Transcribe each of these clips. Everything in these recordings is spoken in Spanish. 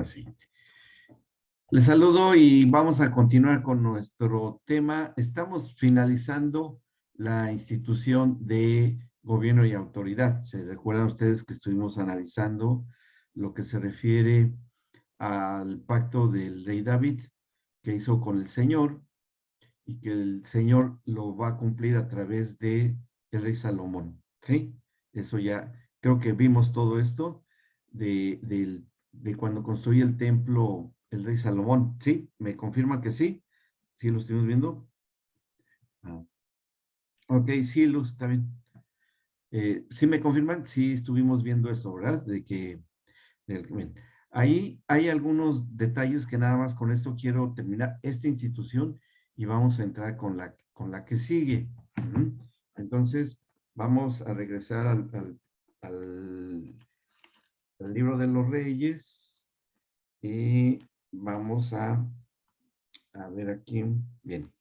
sí. Les saludo y vamos a continuar con nuestro tema. Estamos finalizando la institución de gobierno y autoridad. Se recuerdan ustedes que estuvimos analizando lo que se refiere al pacto del rey David que hizo con el Señor y que el Señor lo va a cumplir a través de el rey Salomón. ¿Sí? Eso ya, creo que vimos todo esto de cuando construye el templo el rey Salomón. ¿Sí? ¿Me confirma que sí? ¿Sí lo estuvimos viendo? Ah, ok, sí, Luz, está bien. ¿Sí me confirman? Sí, estuvimos viendo eso, ¿verdad? Bien. Ahí hay algunos detalles que nada más con esto quiero terminar esta institución y vamos a entrar con la que sigue. Entonces, vamos a regresar al libro de los Reyes y vamos a ver aquí. Bien.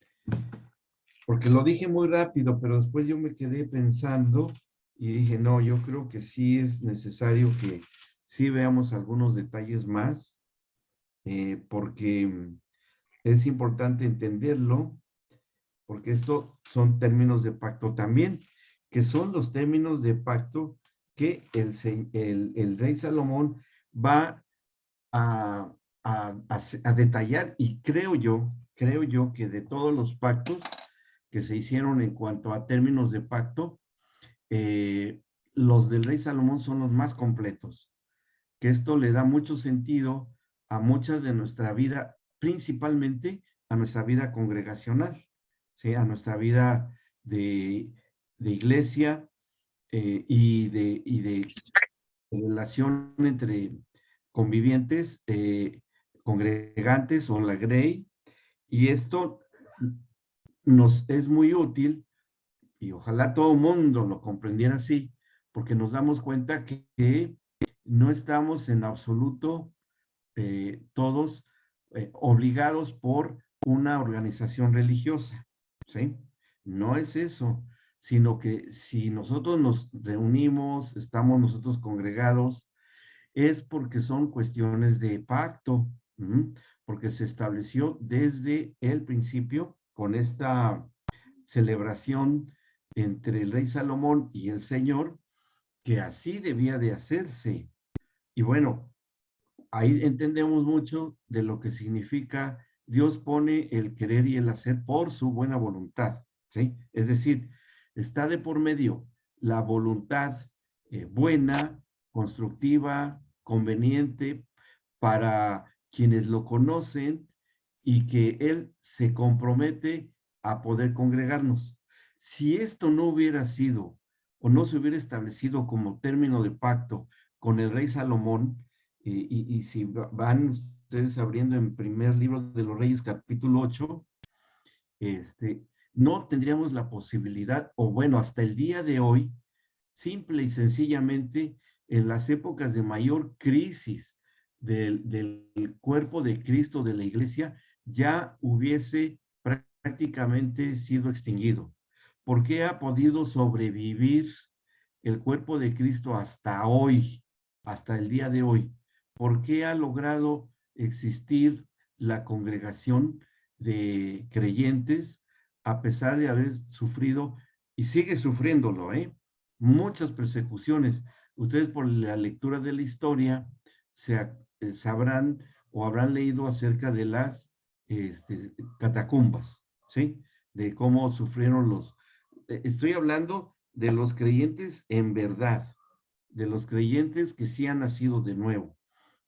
Porque lo dije muy rápido, pero después yo me quedé pensando y dije, no, yo creo que sí es necesario que sí veamos algunos detalles más, porque es importante entenderlo, porque esto son términos de pacto también, que son los términos de pacto que el rey Salomón va a, a detallar, y creo yo que de todos los pactos que se hicieron en cuanto a términos de pacto, eh, los del rey Salomón son los más completos, que esto le da mucho sentido a mucha de nuestra vida, principalmente a nuestra vida congregacional, ¿sí? A nuestra vida de iglesia, y de relación entre convivientes, congregantes o la grey, y esto nos es muy útil y ojalá todo el mundo lo comprendiera así, porque nos damos cuenta que no estamos en absoluto todos obligados por una organización religiosa, ¿sí? No es eso, sino que si nosotros nos reunimos, estamos nosotros congregados, es porque son cuestiones de pacto, porque se estableció desde el principio con esta celebración entre el rey Salomón y el Señor, que así debía de hacerse. Y bueno, ahí entendemos mucho de lo que significa Dios pone el querer y el hacer por su buena voluntad, ¿sí? Es decir, está de por medio la voluntad buena, constructiva, conveniente para quienes lo conocen y que Él se compromete a poder congregarnos. Si esto no hubiera sido o no se hubiera establecido como término de pacto con el rey Salomón, y si van ustedes abriendo en primer libro de los Reyes, capítulo 8, no tendríamos la posibilidad, o bueno, hasta el día de hoy, simple y sencillamente, en las épocas de mayor crisis del cuerpo de Cristo, de la iglesia, ya hubiese prácticamente sido extinguido. ¿Por qué ha podido sobrevivir el cuerpo de Cristo hasta hoy, hasta el día de hoy? ¿Por qué ha logrado existir la congregación de creyentes a pesar de haber sufrido, y sigue sufriéndolo, muchas persecuciones? Ustedes por la lectura de la historia sabrán o habrán leído acerca de las catacumbas, ¿sí? De cómo sufrieron estoy hablando de los creyentes en verdad, de los creyentes que sí han nacido de nuevo,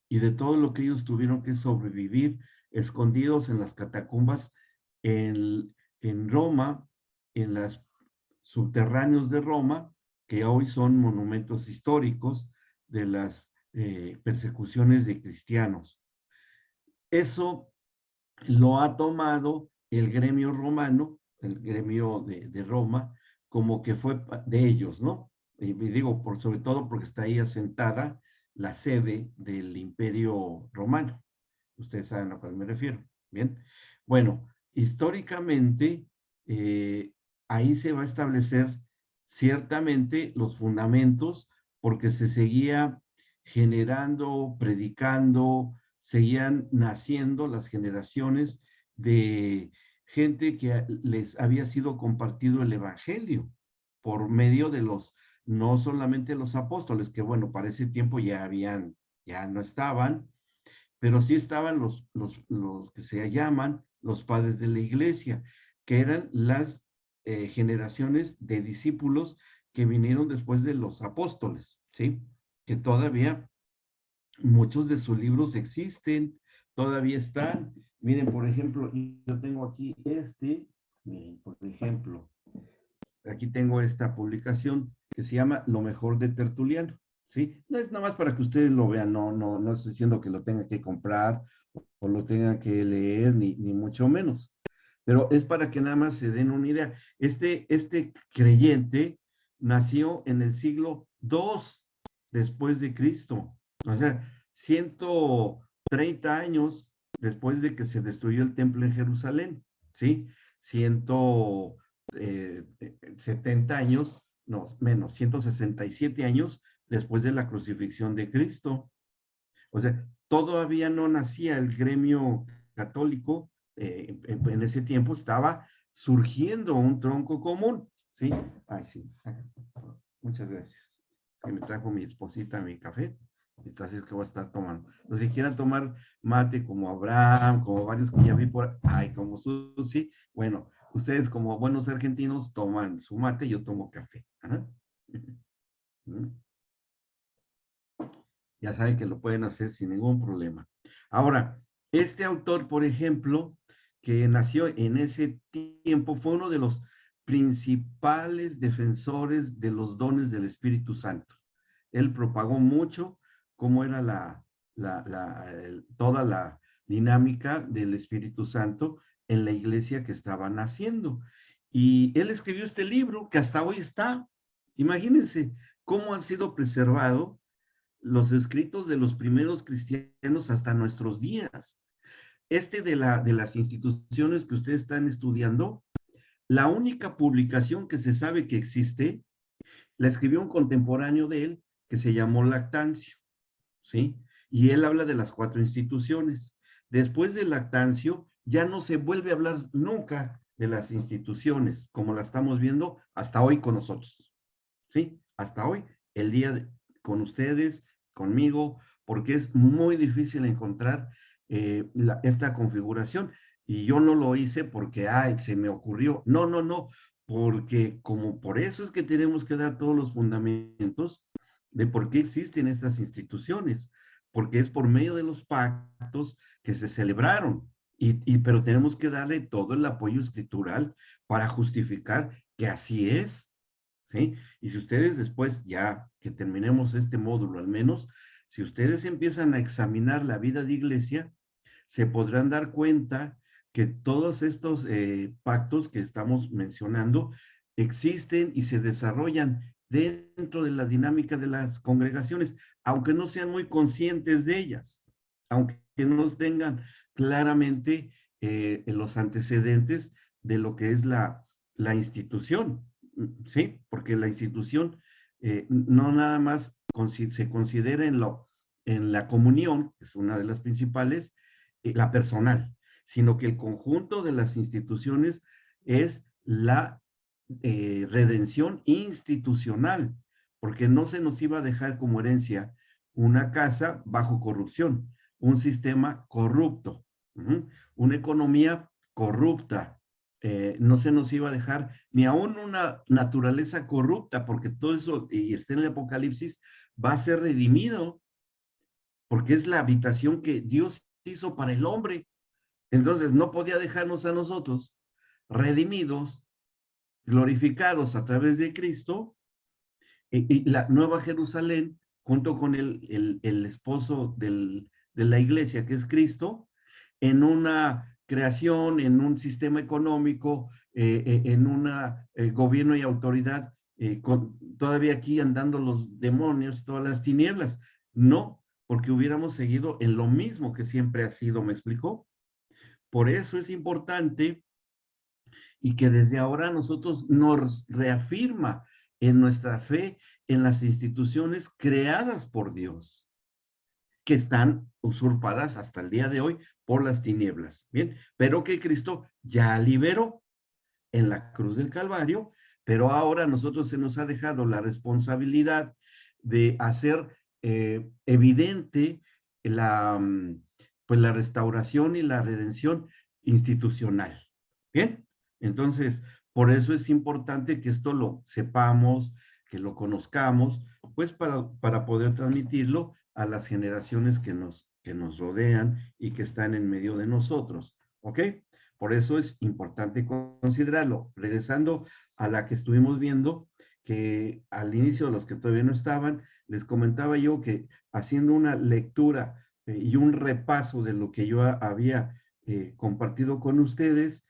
y de todo lo que ellos tuvieron que sobrevivir escondidos en las catacumbas en Roma, en los subterráneos de Roma, que hoy son monumentos históricos de las persecuciones de cristianos. Eso lo ha tomado el gremio romano, el gremio de Roma, como que fue de ellos, ¿no? Y digo, sobre todo porque está ahí asentada la sede del Imperio Romano. Ustedes saben a lo que me refiero. Bien. Bueno, históricamente, ahí se va a establecer ciertamente los fundamentos, porque se seguía generando, predicando, seguían naciendo las generaciones de gente que les había sido compartido el evangelio por medio de no solamente los apóstoles, que bueno, para ese tiempo ya no estaban, pero sí estaban los que se llaman los padres de la iglesia, que eran las generaciones de discípulos que vinieron después de los apóstoles, ¿sí? Que todavía muchos de sus libros existen, todavía están. Miren, por ejemplo, yo tengo aquí miren, por ejemplo, aquí tengo esta publicación que se llama Lo mejor de Tertuliano, ¿sí? No es nada más para que ustedes lo vean, no estoy diciendo que lo tengan que comprar o lo tengan que leer, ni mucho menos, pero es para que nada más se den una idea. Este creyente nació en el siglo II después de Cristo, o sea, 130 años después de que se destruyó el templo en Jerusalén, ¿sí? 170 años, no, menos, 167 años después de la crucifixión de Cristo. O sea, todavía no nacía el gremio católico, en ese tiempo estaba surgiendo un tronco común, ¿sí? Ay, sí, muchas gracias. Que me trajo mi esposita mi café, entonces es que voy a estar tomando. Los que quieran tomar mate como Abraham, como varios que ya vi por ahí, como Susi, bueno, ustedes como buenos argentinos toman su mate, yo tomo café. Ajá. Ya saben que lo pueden hacer sin ningún problema. Ahora, este autor, por ejemplo, que nació en ese tiempo, fue uno de los principales defensores de los dones del Espíritu Santo. Él propagó mucho cómo era toda la dinámica del Espíritu Santo en la iglesia que estaba naciendo. Y él escribió este libro que hasta hoy está. Imagínense cómo han sido preservados los escritos de los primeros cristianos hasta nuestros días. De las instituciones que ustedes están estudiando, la única publicación que se sabe que existe, la escribió un contemporáneo de él que se llamó Lactancio, ¿sí? Y él habla de las 4 instituciones. Después de Lactancio, ya no se vuelve a hablar nunca de las instituciones, como la estamos viendo hasta hoy con nosotros, ¿sí? Hasta hoy, el día con ustedes, conmigo, porque es muy difícil encontrar esta configuración. Y yo no lo hice porque, ay, se me ocurrió. No, porque como por eso es que tenemos que dar todos los fundamentos de por qué existen estas instituciones, porque es por medio de los pactos que se celebraron, pero tenemos que darle todo el apoyo escritural para justificar que así es. ¿Sí? Y si ustedes después, ya que terminemos este módulo al menos, si ustedes empiezan a examinar la vida de iglesia, se podrán dar cuenta que todos estos pactos que estamos mencionando existen y se desarrollan dentro de la dinámica de las congregaciones, aunque no sean muy conscientes de ellas, aunque no tengan claramente los antecedentes de lo que es la institución. Sí, porque la institución no nada más se considera en la comunión, que es una de las principales, la personal, sino que el conjunto de las instituciones es la redención institucional, porque no se nos iba a dejar como herencia una casa bajo corrupción, un sistema corrupto, una economía corrupta, no se nos iba a dejar ni aún una naturaleza corrupta, porque todo eso, y está en el Apocalipsis, va a ser redimido, porque es la habitación que Dios hizo para el hombre. Entonces no podía dejarnos a nosotros redimidos, glorificados a través de Cristo, y la Nueva Jerusalén, junto con el esposo de la iglesia, que es Cristo, en una creación, en un sistema económico, en un gobierno y autoridad, todavía aquí andando los demonios, todas las tinieblas. No, porque hubiéramos seguido en lo mismo que siempre ha sido, ¿me explicó? Por eso es importante y que desde ahora nosotros nos reafirma en nuestra fe en las instituciones creadas por Dios, que están usurpadas hasta el día de hoy por las tinieblas, ¿bien? Pero que Cristo ya liberó en la cruz del Calvario, pero ahora a nosotros se nos ha dejado la responsabilidad de hacer evidente la, pues la restauración y la redención institucional. ¿Bien? Entonces, por eso es importante que esto lo sepamos, que lo conozcamos, pues para poder transmitirlo a las generaciones que nos rodean y que están en medio de nosotros. ¿Ok? Por eso es importante considerarlo. Regresando a la que estuvimos viendo, que al inicio, los que todavía no estaban, les comentaba yo que haciendo una lectura y un repaso de lo que yo había compartido con ustedes,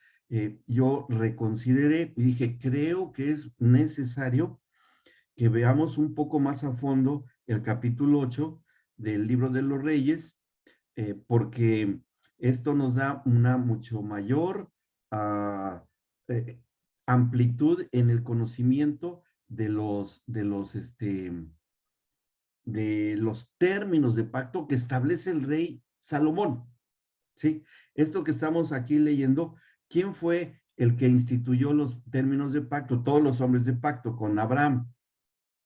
yo reconsideré y dije, creo que es necesario que veamos un poco más a fondo el capítulo 8 del libro de los Reyes, porque esto nos da una mucho mayor uh, eh, amplitud en el conocimiento de los términos de pacto que establece el rey Salomón. ¿Sí? Esto que estamos aquí leyendo, ¿quién fue el que instituyó los términos de pacto? Todos los hombres de pacto, con Abraham.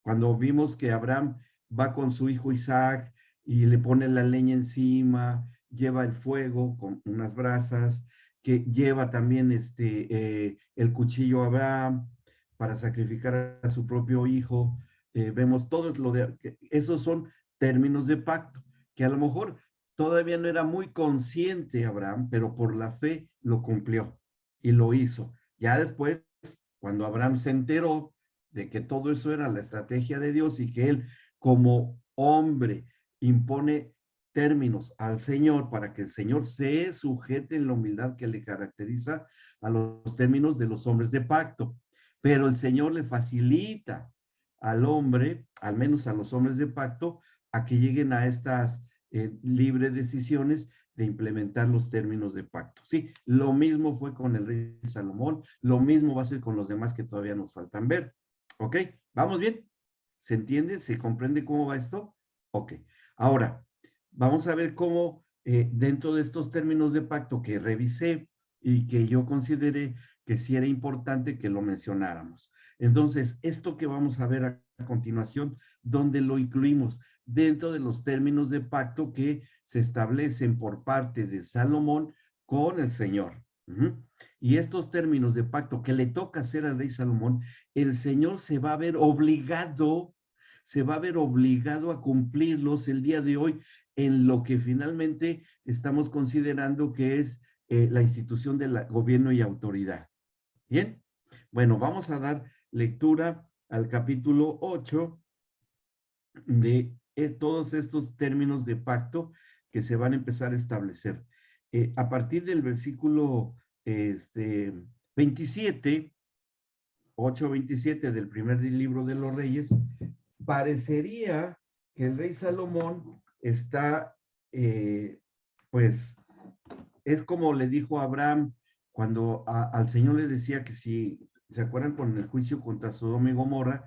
Cuando vimos que Abraham va con su hijo Isaac y le pone la leña encima, lleva el fuego con unas brasas, que lleva también el cuchillo a Abraham para sacrificar a su propio hijo. Vemos todo lo de, esos son términos de pacto, que a lo mejor todavía no era muy consciente Abraham, pero por la fe lo cumplió y lo hizo. Ya después, cuando Abraham se enteró de que todo eso era la estrategia de Dios y que él como hombre impone términos al Señor para que el Señor se sujete en la humildad que le caracteriza a los términos de los hombres de pacto. Pero el Señor le facilita al hombre, al menos a los hombres de pacto, a que lleguen a estas libres decisiones de implementar los términos de pacto. Sí, lo mismo fue con el rey Salomón, lo mismo va a ser con los demás que todavía nos faltan ver. ¿Ok? ¿Vamos bien? ¿Se entiende? ¿Se comprende cómo va esto? Ok. Ahora, vamos a ver cómo dentro de estos términos de pacto que revisé y que yo consideré que sí era importante que lo mencionáramos. Entonces, esto que vamos a ver a continuación, ¿dónde lo incluimos? Dentro de los términos de pacto que se establecen por parte de Salomón con el Señor. Y estos términos de pacto que le toca hacer al rey Salomón, el Señor se va a ver obligado a cumplirlos el día de hoy en lo que finalmente estamos considerando que es la institución del gobierno y autoridad. ¿Bien? Bueno, vamos a dar lectura al capítulo 8 de todos estos términos de pacto que se van a empezar a establecer. A partir del versículo 27, 8:27 del primer libro de los Reyes, parecería que el rey Salomón está, pues, es como le dijo a Abraham cuando al Señor le decía que si, ¿se acuerdan con el juicio contra Sodoma y Gomorra?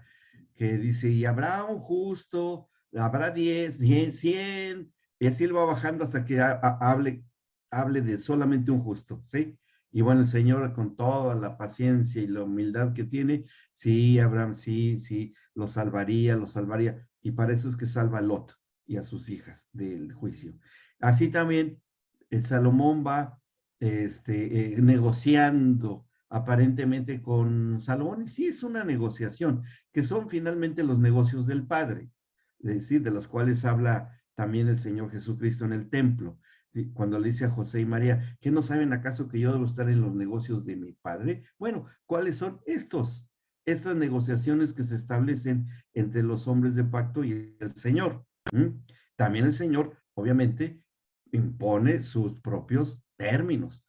Que dice, y habrá un justo, habrá 10, 100, y así él va bajando hasta que hable de solamente un justo, ¿sí? Y bueno, el Señor con toda la paciencia y la humildad que tiene, sí, Abraham, sí, sí, lo salvaría, y para eso es que salva a Lot y a sus hijas del juicio. Así también el Salomón va negociando aparentemente con Salomón, y sí es una negociación, que son finalmente los negocios del Padre, es decir, de los cuales habla también el Señor Jesucristo en el templo, cuando le dice a José y María, ¿qué no saben acaso que yo debo estar en los negocios de mi Padre? Bueno, ¿cuáles son estas negociaciones que se establecen entre los hombres de pacto y el Señor? También el Señor, obviamente, impone sus propios términos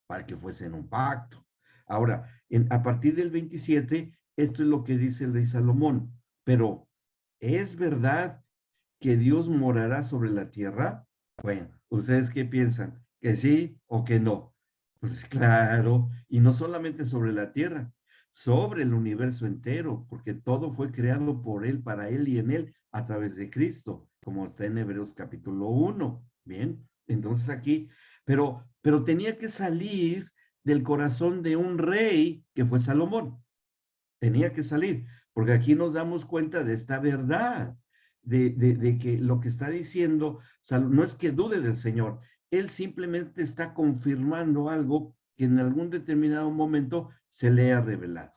para que fuesen un pacto. Ahora, a partir del 27, esto es lo que dice el rey Salomón. Pero, ¿es verdad que Dios morará sobre la tierra? Bueno, ¿ustedes qué piensan? ¿Que sí o que no? Pues claro, y no solamente sobre la tierra, sobre el universo entero, porque todo fue creado por Él, para Él y en Él, a través de Cristo, como está en Hebreos capítulo 1. Bien, entonces aquí, pero tenía que salir del corazón de un rey que fue Salomón. Tenía que salir, porque aquí nos damos cuenta de esta verdad, de que lo que está diciendo no es que dude del Señor, él simplemente está confirmando algo que en algún determinado momento se le ha revelado.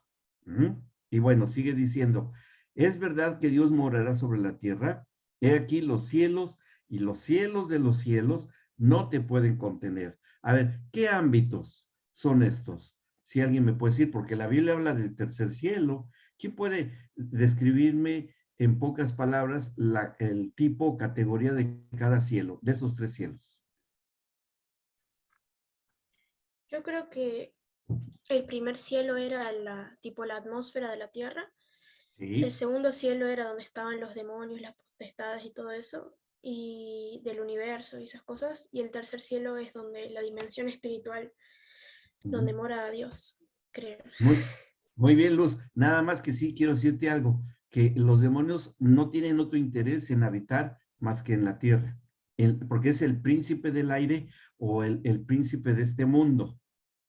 ¿Mm? Y bueno, sigue diciendo, es verdad que Dios morará sobre la tierra, he aquí los cielos y los cielos de los cielos no te pueden contener. A ver, ¿qué ámbitos son estos? Si alguien me puede decir, porque la Biblia habla del tercer cielo, ¿quién puede describirme en pocas palabras el tipo, categoría de cada cielo, de esos tres cielos? Yo creo que el primer cielo era tipo la atmósfera de la Tierra. El Sí. segundo cielo era donde estaban los demonios, las potestades y todo eso, y del universo y esas cosas. Y el tercer cielo es donde la dimensión espiritual, donde Uh-huh. mora Dios, creo. Muy, muy bien, Luz. Nada más que sí quiero decirte algo, que los demonios no tienen otro interés en habitar más que en la tierra, porque es el príncipe del aire o el príncipe de este mundo.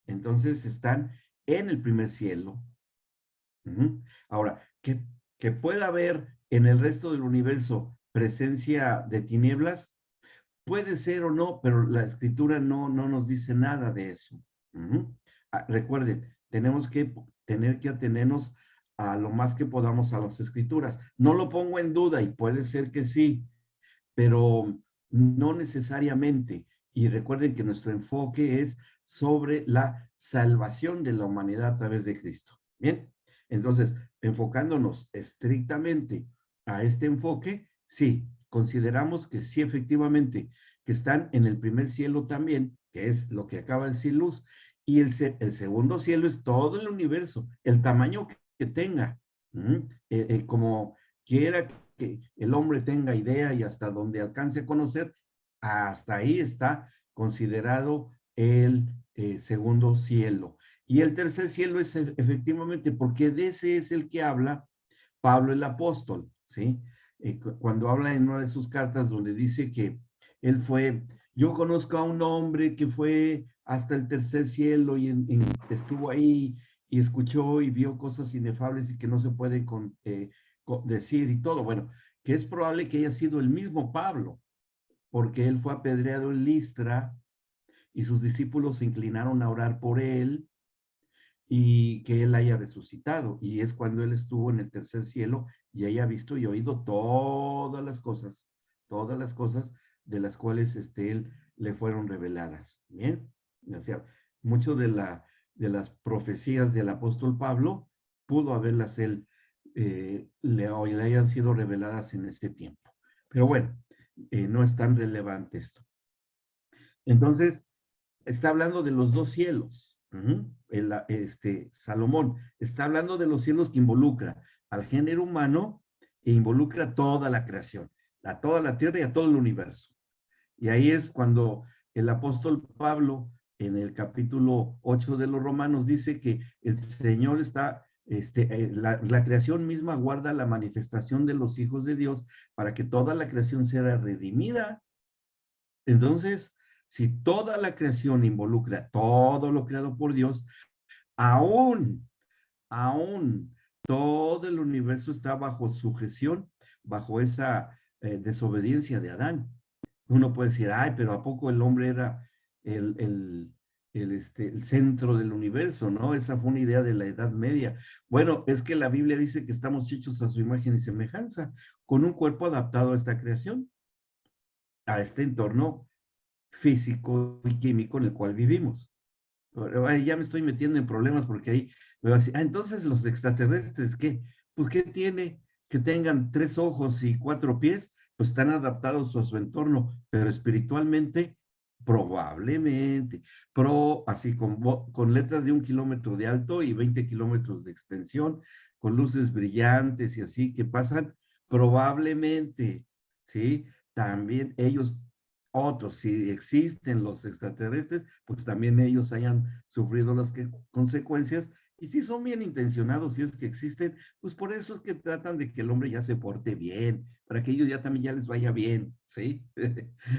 Entonces están en el primer cielo. Uh-huh. Ahora, que pueda haber en el resto del universo presencia de tinieblas, puede ser o no, pero la escritura no nos dice nada de eso. Uh-huh. Recuerden, tenemos que tener que atenernos a lo más que podamos a las escrituras. No lo pongo en duda y puede ser que sí, pero no necesariamente. Y recuerden que nuestro enfoque es sobre la salvación de la humanidad a través de Cristo. Bien, entonces, enfocándonos estrictamente a este enfoque, sí, consideramos que sí, efectivamente, que están en el primer cielo también, que es lo que acaba de decir Luz, y el segundo cielo es todo el universo, el tamaño que tenga, como quiera que el hombre tenga idea y hasta donde alcance a conocer, hasta ahí está considerado el segundo cielo. Y el tercer cielo es efectivamente, porque de ese es el que habla Pablo el apóstol, ¿sí? Cuando habla en una de sus cartas donde dice que él fue, yo conozco a un hombre que fue hasta el tercer cielo y estuvo ahí y escuchó y vio cosas inefables y que no se pueden decir y todo. Bueno, que es probable que haya sido el mismo Pablo, porque él fue apedreado en Listra y sus discípulos se inclinaron a orar por él y que él haya resucitado. Y es cuando él estuvo en el tercer cielo y haya visto y oído todas las cosas de las cuales él le fueron reveladas. Bien, o sea, mucho de las profecías del apóstol Pablo pudo haberlas él, le hayan sido reveladas en ese tiempo. Pero bueno, no es tan relevante esto. Entonces, está hablando de los dos cielos. Salomón está hablando de los cielos que involucra al género humano e involucra toda la creación, a toda la tierra y a todo el universo. Y ahí es cuando el apóstol Pablo, en el capítulo 8 de los Romanos, dice que el Señor está, la creación misma guarda la manifestación de los hijos de Dios para que toda la creación sea redimida. Entonces, si toda la creación involucra todo lo creado por Dios, aún, aún todo el universo está bajo sujeción, bajo esa desobediencia de Adán. Uno puede decir, ay, pero ¿a poco el hombre era el, el, el centro del universo, ¿no? Esa fue una idea de la Edad Media. Bueno, es que la Biblia dice que estamos hechos a su imagen y semejanza, con un cuerpo adaptado a esta creación, a este entorno físico y químico en el cual vivimos. Ay, ya me estoy metiendo en problemas porque ahí me va a decir, entonces los extraterrestres, ¿qué? Pues, ¿qué tiene? Que tengan 3 ojos y 4 pies, pues están adaptados a su entorno, pero espiritualmente, probablemente, así con letras de 1 kilómetro de alto y 20 kilómetros de extensión, con luces brillantes y así que pasan, probablemente, ¿sí? También ellos otros, si existen los extraterrestres, pues también ellos hayan sufrido las consecuencias Y si son bien intencionados, si es que existen, pues por eso es que tratan de que el hombre ya se porte bien, para que ellos ya también ya les vaya bien, ¿sí?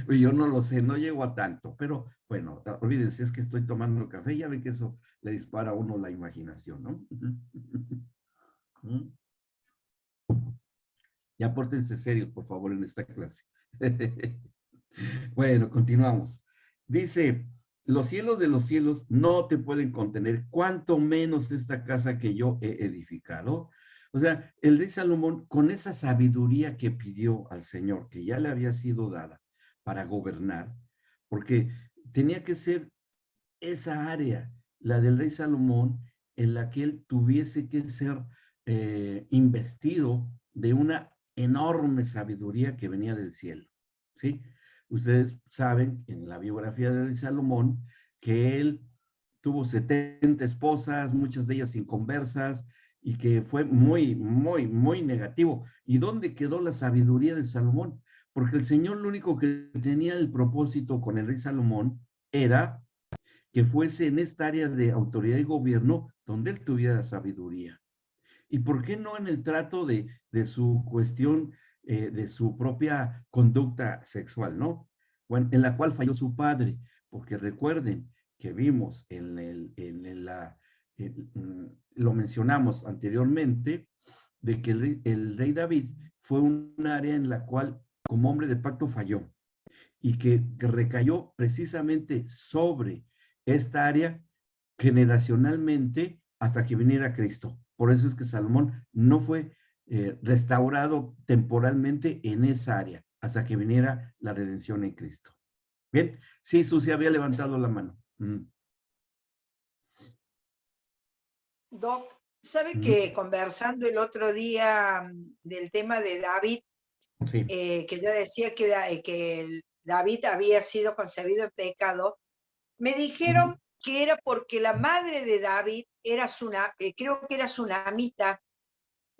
Yo no lo sé, no llego a tanto, pero bueno, olvídense, es que estoy tomando café, ya ven que eso le dispara a uno la imaginación, ¿no? Ya pórtense serios, por favor, en esta clase. Bueno, continuamos. Dice, los cielos de los cielos no te pueden contener, cuanto menos esta casa que yo he edificado. O sea, el rey Salomón, con esa sabiduría que pidió al Señor, que ya le había sido dada para gobernar, porque tenía que ser esa área, la del rey Salomón, en la que él tuviese que ser investido de una enorme sabiduría que venía del cielo, ¿sí? Ustedes saben en la biografía de Salomón que él tuvo 70 esposas, muchas de ellas inconversas, y que fue muy, muy, muy negativo. ¿Y dónde quedó la sabiduría de Salomón? Porque el Señor lo único que tenía el propósito con el rey Salomón era que fuese en esta área de autoridad y gobierno donde él tuviera sabiduría. ¿Y por qué no en el trato de su cuestión, de su propia conducta sexual, ¿no? Bueno, en la cual falló su padre, porque recuerden que vimos lo mencionamos anteriormente, de que el rey David fue un área en la cual como hombre de pacto falló y que recayó precisamente sobre esta área generacionalmente hasta que viniera Cristo. Por eso es que Salomón no fue restaurado temporalmente en esa área hasta que viniera la redención en Cristo. Bien, sí, Susi había levantado la mano. Doc, ¿sabe que conversando el otro día del tema de David, Sí. Que yo decía que David había sido concebido en pecado, me dijeron que era porque la madre de David era creo que era sunamita,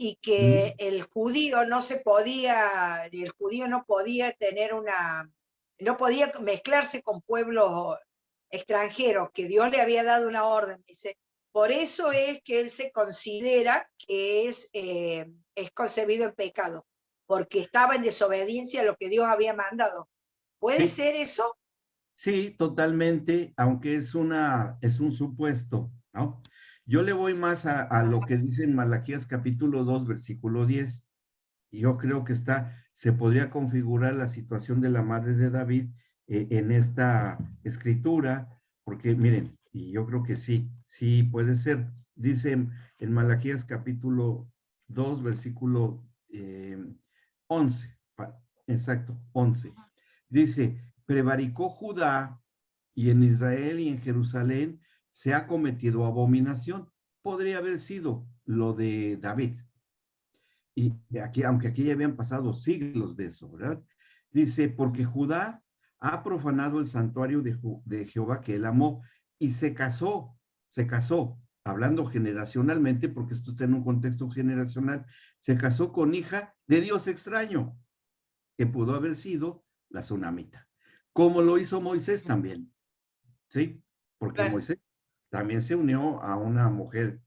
y que el judío no podía tener no podía mezclarse con pueblos extranjeros, que Dios le había dado una orden, dice. Por eso es que él se considera que es concebido en pecado, porque estaba en desobediencia a lo que Dios había mandado. ¿Puede Sí. ser eso? Sí, totalmente, aunque es un supuesto, ¿no? Yo le voy más a lo que dice en Malaquías capítulo 2, versículo 10. Y yo creo que se podría configurar la situación de la madre de David en esta escritura, porque miren, y yo creo que sí, sí puede ser. Dice en Malaquías capítulo 2, versículo 11, exacto, 11. Dice, prevaricó Judá y en Israel y en Jerusalén se ha cometido abominación. Podría haber sido lo de David. Y aquí, aunque aquí ya habían pasado siglos de eso, ¿verdad? Dice, porque Judá ha profanado el santuario de Jehová que él amó y se casó, hablando generacionalmente, porque esto está en un contexto generacional, se casó con hija de Dios extraño, que pudo haber sido la tsunamita, como lo hizo Moisés también, ¿sí? Porque Claro. Moisés también se unió a una mujer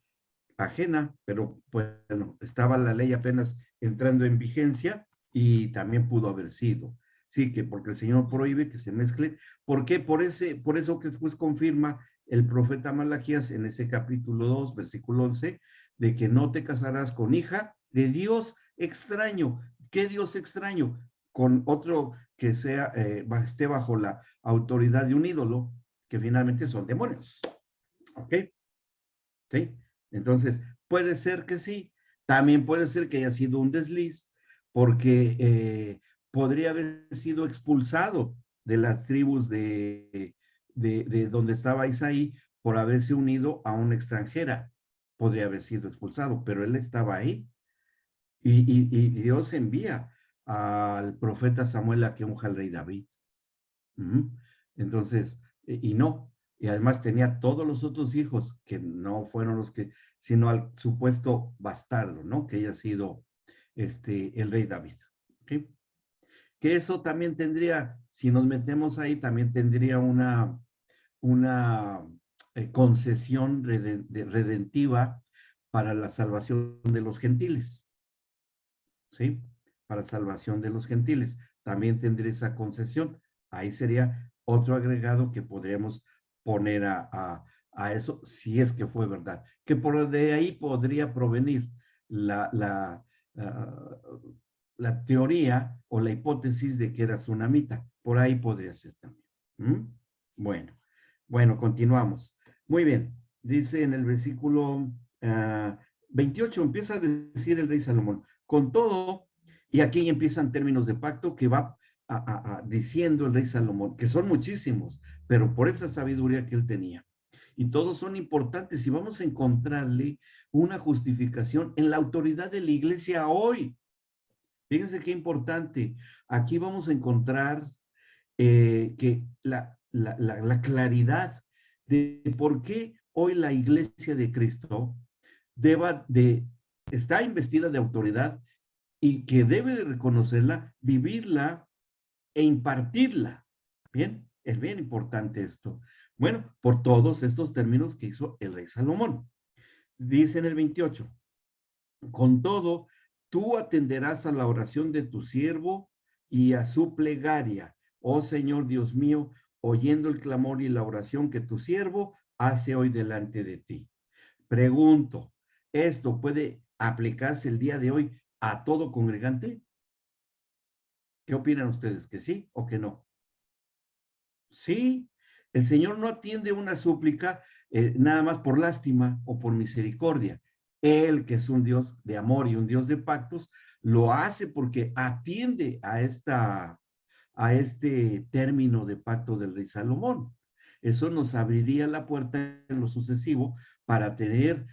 ajena, pero bueno, estaba la ley apenas entrando en vigencia y también pudo haber sido. Sí, que porque el Señor prohíbe que se mezcle. ¿Por qué? Por eso que después confirma el profeta Malaquías en ese capítulo 2, versículo 11, de que no te casarás con hija de Dios extraño. ¿Qué Dios extraño? Con otro que esté bajo la autoridad de un ídolo, que finalmente son demonios. ¿Ok? ¿Sí? Entonces, puede ser que sí, también puede ser que haya sido un desliz, porque podría haber sido expulsado de las tribus de donde estaba Isaí por haberse unido a una extranjera. Podría haber sido expulsado, pero él estaba ahí. Y Dios envía al profeta Samuel a que unja al rey David. Entonces, y no, y además tenía todos los otros hijos que no fueron los que, sino al supuesto bastardo, ¿no? Que haya sido el rey David. ¿Okay? Que eso también tendría, si nos metemos ahí, también tendría una concesión redentiva para la salvación de los gentiles, ¿sí? Para salvación de los gentiles. También tendría esa concesión. Ahí sería otro agregado que podríamos poner a eso, si es que fue verdad. Que por de ahí podría provenir la teoría o la hipótesis de que era tsunamita. Por ahí podría ser también. Bueno, continuamos. Muy bien. Dice en el versículo 28, empieza a decir el rey Salomón, con todo, y aquí empiezan términos de pacto que va diciendo el rey Salomón, que son muchísimos, pero por esa sabiduría que él tenía. Y todos son importantes y vamos a encontrarle una justificación en la autoridad de la iglesia hoy. Fíjense qué importante. Aquí vamos a encontrar que la claridad de por qué hoy la iglesia de Cristo está investida de autoridad y que debe de reconocerla, vivirla e impartirla. Bien, es bien importante esto. Bueno, por todos estos términos que hizo el rey Salomón. Dice en el 28, con todo, tú atenderás a la oración de tu siervo y a su plegaria, oh Señor Dios mío, oyendo el clamor y la oración que tu siervo hace hoy delante de ti. Pregunto, ¿esto puede aplicarse el día de hoy a todo congregante? ¿Qué opinan ustedes? ¿Que sí o que no? Sí, el Señor no atiende una súplica nada más por lástima o por misericordia. Él, que es un Dios de amor y un Dios de pactos, lo hace porque atiende a este término de pacto del rey Salomón. Eso nos abriría la puerta en lo sucesivo para tener,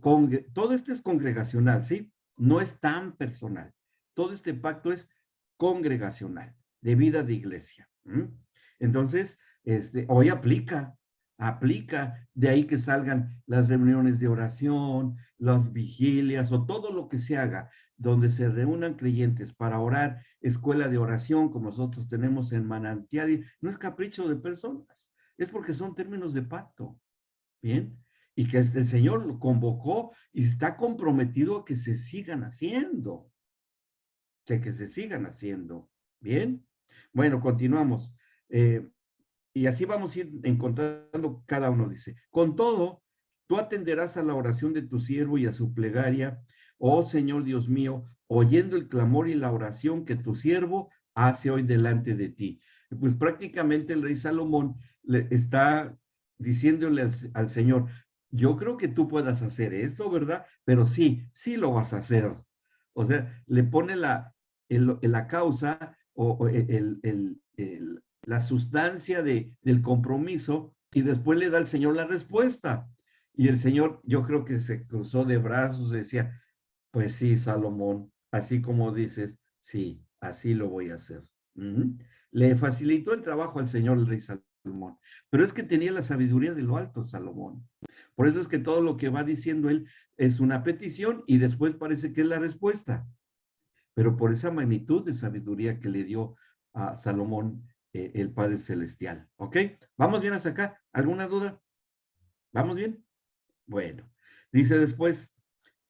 todo esto es congregacional, ¿sí? No es tan personal. Todo este pacto es congregacional, de vida de iglesia. Entonces, hoy aplica, de ahí que salgan las reuniones de oración, las vigilias o todo lo que se haga donde se reúnan creyentes para orar, escuela de oración como nosotros tenemos en Manantial, no es capricho de personas, es porque son términos de pacto, ¿bien? Y que el Señor lo convocó y está comprometido a que se sigan haciendo, que se sigan haciendo, ¿bien? Bueno, continuamos. Y así vamos a ir encontrando cada uno, dice. Con todo, tú atenderás a la oración de tu siervo y a su plegaria, oh Señor Dios mío, oyendo el clamor y la oración que tu siervo hace hoy delante de ti. Pues prácticamente el rey Salomón le está diciéndole al Señor, yo creo que tú puedas hacer esto, ¿verdad? Pero sí, sí lo vas a hacer. O sea, le pone la causa o la sustancia del compromiso y después le da al Señor la respuesta. Y el Señor, yo creo que se cruzó de brazos y decía, pues sí, Salomón, así como dices, sí, así lo voy a hacer. Le facilitó el trabajo al Señor el rey Salomón, pero es que tenía la sabiduría de lo alto, Salomón. Por eso es que todo lo que va diciendo él es una petición y después parece que es la respuesta. Pero por esa magnitud de sabiduría que le dio a Salomón el Padre Celestial. ¿Ok? ¿Vamos bien hasta acá? ¿Alguna duda? ¿Vamos bien? Bueno, dice después,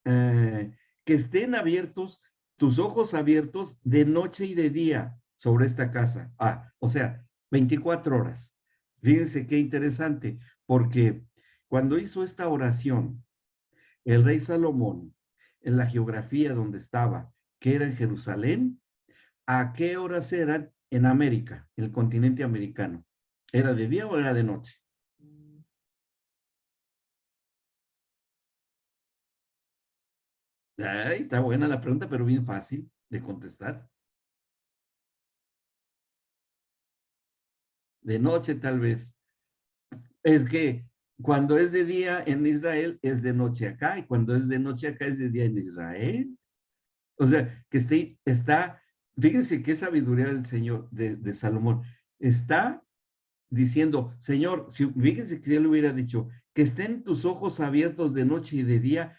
que estén abiertos, tus ojos abiertos de noche y de día sobre esta casa. O sea, 24 horas. Fíjense qué interesante, porque cuando hizo esta oración, el rey Salomón, en la geografía donde estaba, que era en Jerusalén, ¿a qué horas eran en América, el continente americano? ¿Era de día o era de noche? Ay, está buena la pregunta, pero bien fácil de contestar. De noche tal vez. Es que cuando es de día en Israel es de noche acá y cuando es de noche acá es de día en Israel. O sea, que está, fíjense qué sabiduría del Señor, de Salomón. Está diciendo, Señor, fíjense que él le hubiera dicho, que estén tus ojos abiertos de noche y de día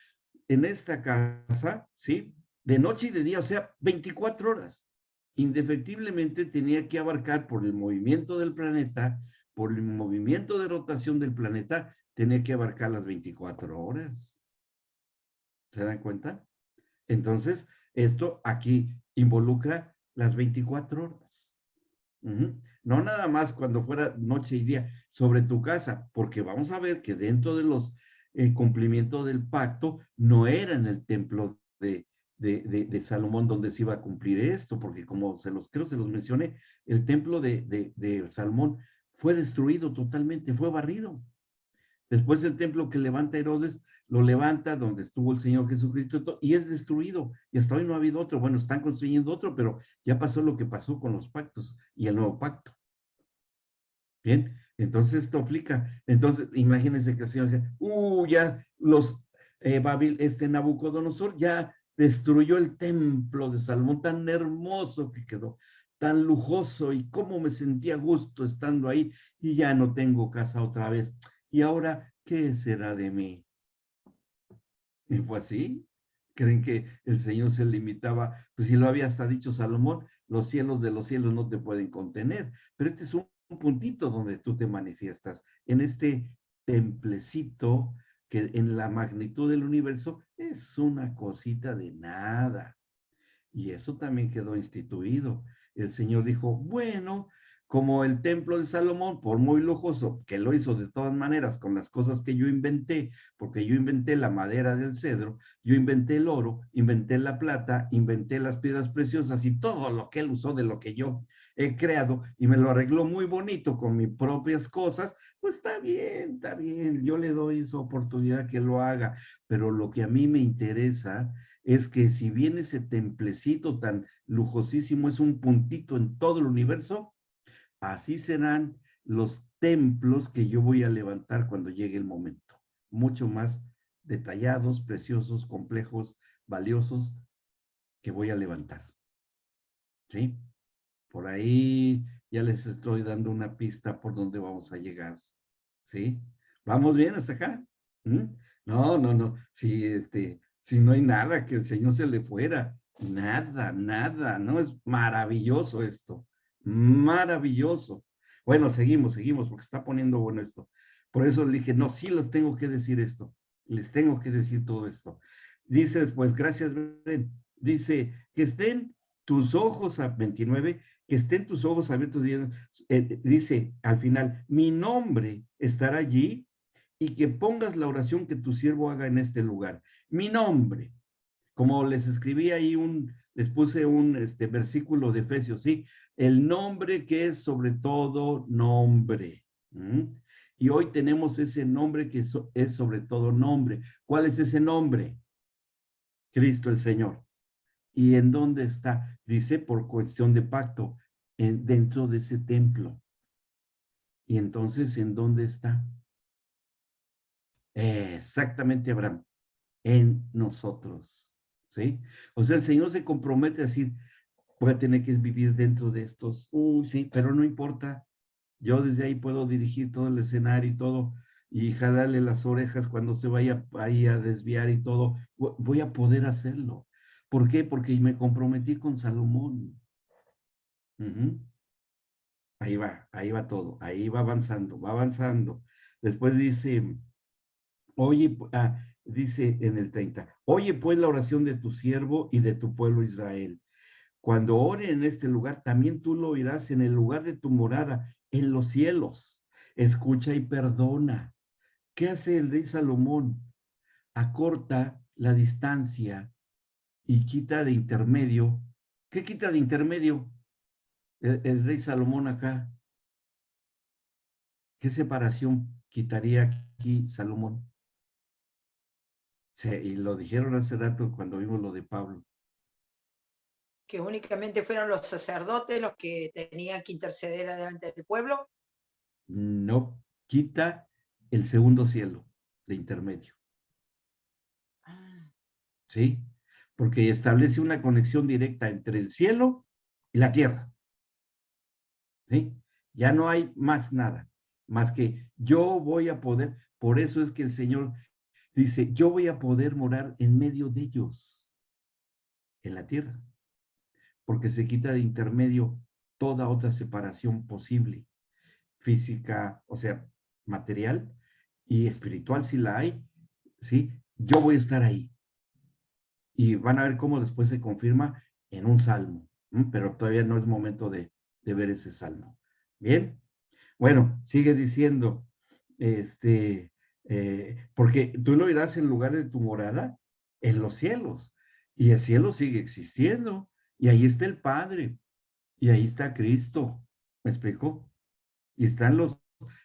en esta casa, ¿sí? De noche y de día, o sea, 24 horas. Indefectiblemente tenía que abarcar por el movimiento del planeta por el movimiento de rotación del planeta, tenía que abarcar las 24 horas. ¿Se dan cuenta? Entonces, esto aquí involucra las 24 horas. No nada más cuando fuera noche y día sobre tu casa, porque vamos a ver que dentro de los cumplimientos del pacto no era en el templo de Salomón donde se iba a cumplir esto, porque como creo se los mencioné, el templo de Salomón fue destruido totalmente, fue barrido. Después el templo que levanta Herodes, lo levanta donde estuvo el Señor Jesucristo y es destruido. Y hasta hoy no ha habido otro. Bueno, están construyendo otro, pero ya pasó lo que pasó con los pactos y el nuevo pacto. Bien, entonces esto aplica. Entonces, imagínense que el Señor dice, ya los Nabucodonosor ya destruyó el templo de Salomón, tan hermoso que quedó, tan lujoso, y cómo me sentía a gusto estando ahí, y ya no tengo casa otra vez. Y ahora, ¿qué será de mí? ¿Y fue así? ¿Creen que el Señor se limitaba? Pues si lo había hasta dicho Salomón, los cielos de los cielos no te pueden contener. Pero este es un puntito donde tú te manifiestas, en este templecito que en la magnitud del universo es una cosita de nada. Y eso también quedó instituido. El Señor dijo, bueno, como el templo de Salomón, por muy lujoso, que lo hizo de todas maneras con las cosas que yo inventé, porque yo inventé la madera del cedro, yo inventé el oro, inventé la plata, inventé las piedras preciosas y todo lo que él usó de lo que yo he creado y me lo arregló muy bonito con mis propias cosas, pues está bien, yo le doy esa oportunidad que lo haga, pero lo que a mí me interesa es que si bien ese templecito tan lujosísimo es un puntito en todo el universo, así serán los templos que yo voy a levantar cuando llegue el momento. Mucho más detallados, preciosos, complejos, valiosos, que voy a levantar. ¿Sí? Por ahí ya les estoy dando una pista por donde vamos a llegar. ¿Sí? ¿Vamos bien hasta acá? No. Si no hay nada, que el Señor se le fuera. Nada. No es maravilloso esto. Maravilloso. Bueno, seguimos, porque está poniendo bueno esto. Por eso le dije, no, sí les tengo que decir esto. Les tengo que decir todo esto. Dice después, gracias, Ben. Dice, que estén tus ojos a 29, que estén tus ojos abiertos. Dice al final, mi nombre estará allí y que pongas la oración que tu siervo haga en este lugar. Mi nombre, como les escribí ahí les puse un versículo de Efesios, ¿sí? El nombre que es sobre todo nombre. Y hoy tenemos ese nombre que es sobre todo nombre. ¿Cuál es ese nombre? Cristo el Señor. ¿Y en dónde está? Dice, por cuestión de pacto, dentro de ese templo. Y entonces, ¿en dónde está? Exactamente, Abraham, en nosotros. ¿Sí? O sea, el Señor se compromete a decir, voy a tener que vivir dentro de estos. Sí, pero no importa. Yo desde ahí puedo dirigir todo el escenario y todo, y jalarle las orejas cuando se vaya ahí a desviar y todo. Voy a poder hacerlo. ¿Por qué? Porque me comprometí con Salomón. Ahí va todo, ahí va avanzando. Después dice, oye, dice en el 30, oye pues la oración de tu siervo y de tu pueblo Israel. Cuando ore en este lugar, también tú lo oirás en el lugar de tu morada, en los cielos. Escucha y perdona. ¿Qué hace el rey Salomón? Acorta la distancia y quita de intermedio. ¿Qué quita de intermedio el rey Salomón acá? ¿Qué separación quitaría aquí Salomón? Y lo dijeron hace rato cuando vimos lo de Pablo. Que únicamente fueron los sacerdotes los que tenían que interceder delante del pueblo. No, quita el segundo cielo de intermedio. ¿Sí? Porque establece una conexión directa entre el cielo y la tierra. ¿Sí? Ya no hay más nada, más que yo voy a poder, por eso es que el Señor dice, yo voy a poder morar en medio de ellos, en la tierra, porque se quita de intermedio toda otra separación posible. física, o sea, material, y espiritual si la hay, ¿sí? Yo voy a estar ahí. Y van a ver cómo después se confirma en un salmo, pero todavía no es momento de ver ese salmo. Bien, bueno, sigue diciendo, porque tú lo irás en lugar de tu morada en los cielos, y el cielo sigue existiendo, y ahí está el Padre, y ahí está Cristo, ¿me explico? Y están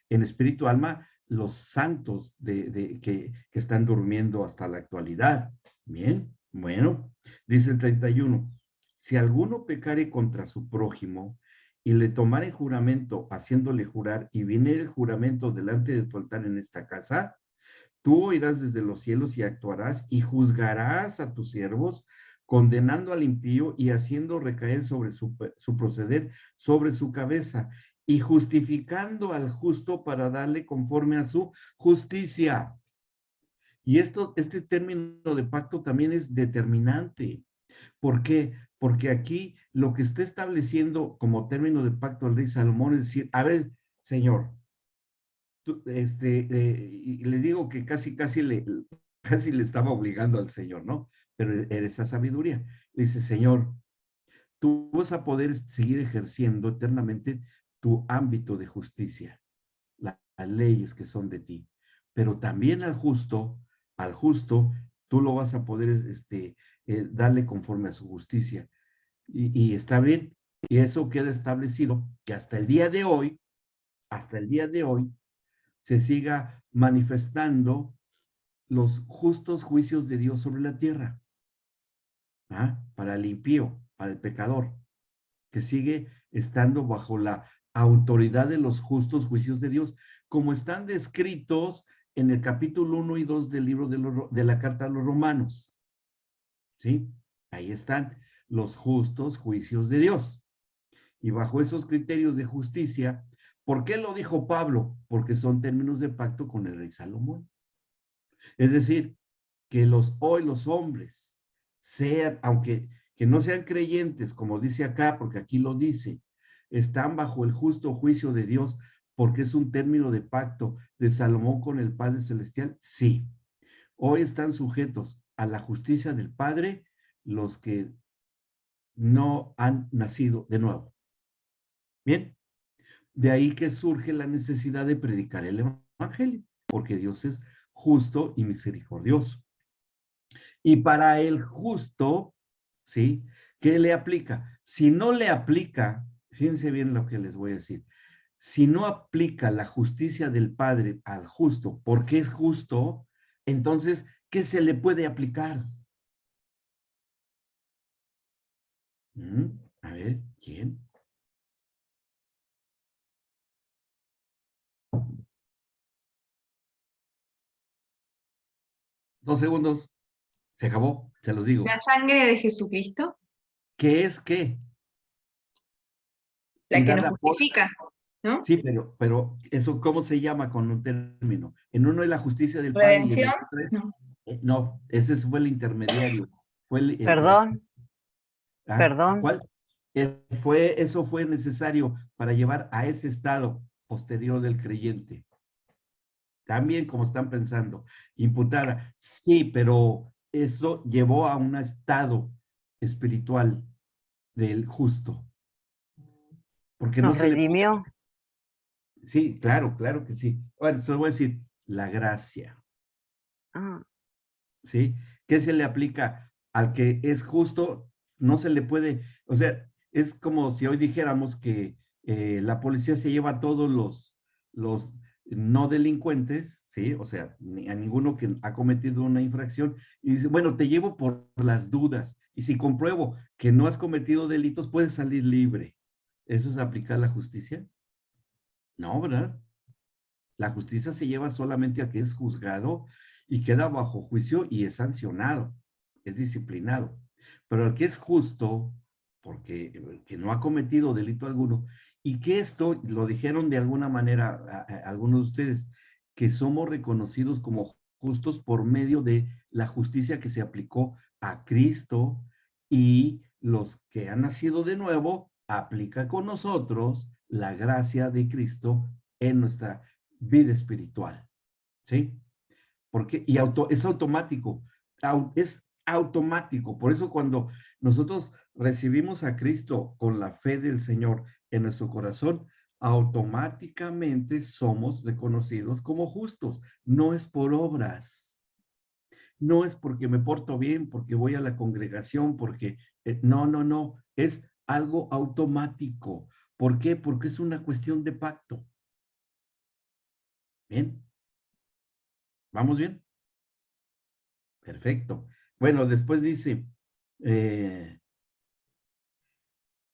en espíritu, alma, los santos que están durmiendo hasta la actualidad. Bien, bueno, dice el 31, si alguno pecare contra su prójimo y le tomare juramento haciéndole jurar y viniere el juramento delante de tu altar en esta casa, tú oirás desde los cielos y actuarás y juzgarás a tus siervos, condenando al impío y haciendo recaer sobre su proceder sobre su cabeza, y justificando al justo para darle conforme a su justicia. Y este término de pacto también es determinante. ¿Por qué? Porque aquí lo que está estableciendo como término de pacto el rey Salomón es decir, a ver, Señor, y le digo que casi le estaba obligando al Señor, ¿no? Pero era esa sabiduría. Dice, Señor, tú vas a poder seguir ejerciendo eternamente tu ámbito de justicia, las leyes que son de ti, pero también al justo, tú lo vas a poder darle conforme a su justicia. Y está bien, y eso queda establecido que hasta el día de hoy, se siga manifestando los justos juicios de Dios sobre la tierra, para el impío, para el pecador, que sigue estando bajo la autoridad de los justos juicios de Dios, como están descritos en el capítulo 1 y 2 del libro de la carta a los romanos. ¿Sí? Ahí están los justos juicios de Dios. Y bajo esos criterios de justicia, ¿por qué lo dijo Pablo? Porque son términos de pacto con el rey Salomón. Es decir, que hoy los hombres sean, aunque que no sean creyentes, como dice acá, porque aquí lo dice, están bajo el justo juicio de Dios, porque es un término de pacto de Salomón con el Padre Celestial. Sí, hoy están sujetos a la justicia del Padre los que no han nacido de nuevo. Bien, de ahí que surge la necesidad de predicar el Evangelio, porque Dios es justo y misericordioso. Y para el justo, ¿sí? ¿Qué le aplica? Si no le aplica, fíjense bien lo que les voy a decir, si no aplica la justicia del Padre al justo, porque es justo, entonces, ¿qué se le puede aplicar? A ver, ¿quién? Dos segundos, se acabó, se los digo. La sangre de Jesucristo, ¿Qué es qué? la que nos Dada por... justifica, ¿no? Sí, pero eso, ¿cómo se llama con un término? En uno es la justicia del Padre y en el Redención, otro es... no. No, ese fue el intermediario. Fue Perdón, ¿ah? perdón. ¿Cuál? Eso fue necesario para llevar a ese estado posterior del creyente. También, como están pensando, imputada. Sí, pero eso llevó a un estado espiritual del justo. Porque no Nos se le puede... redimió. Sí, claro que sí. Bueno, se lo voy a decir, la gracia. Ah, ¿Sí? ¿Qué se le aplica al que es justo? No se le puede, o sea, es como si hoy dijéramos que la policía se lleva a todos los no delincuentes, ¿sí? O sea, a ninguno que ha cometido una infracción, y dice, bueno, te llevo por las dudas, y si compruebo que no has cometido delitos, puedes salir libre. ¿Eso es aplicar la justicia? No, ¿verdad? La justicia se lleva solamente a que es juzgado y queda bajo juicio y es sancionado, es disciplinado. Pero al que es justo, porque que no ha cometido delito alguno, y que esto lo dijeron de alguna manera algunos de ustedes, que somos reconocidos como justos por medio de la justicia que se aplicó a Cristo, y los que han nacido de nuevo aplica con nosotros la gracia de Cristo en nuestra vida espiritual, ¿sí? Porque, es automático, es automático. Por eso cuando nosotros recibimos a Cristo con la fe del Señor en nuestro corazón, automáticamente somos reconocidos como justos. No es por obras, no es porque me porto bien, porque voy a la congregación, porque no, no, no, es algo automático. ¿Por qué? Porque es una cuestión de pacto. ¿Bien? ¿Vamos bien? Perfecto. Bueno, después dice, en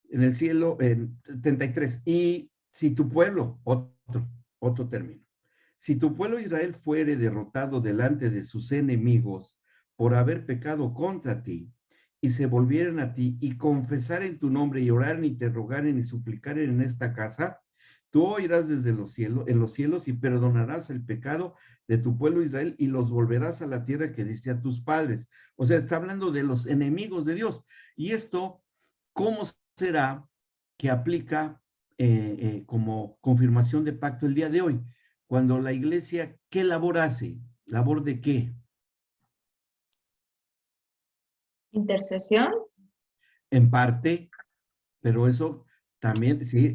el cielo, en 33, y si tu pueblo, otro término, si tu pueblo Israel fuere derrotado delante de sus enemigos por haber pecado contra ti, y se volvieran a ti y confesaren tu nombre y oraran y te rogaren y suplicaren en esta casa, tú oirás desde los cielos, en los cielos y perdonarás el pecado de tu pueblo Israel y los volverás a la tierra que diste a tus padres. O sea, está hablando de los enemigos de Dios. Y esto, ¿cómo será que aplica como confirmación de pacto el día de hoy? Cuando la iglesia, ¿qué labor hace? ¿Labor de qué? Intercesión. En parte, pero eso también, sí,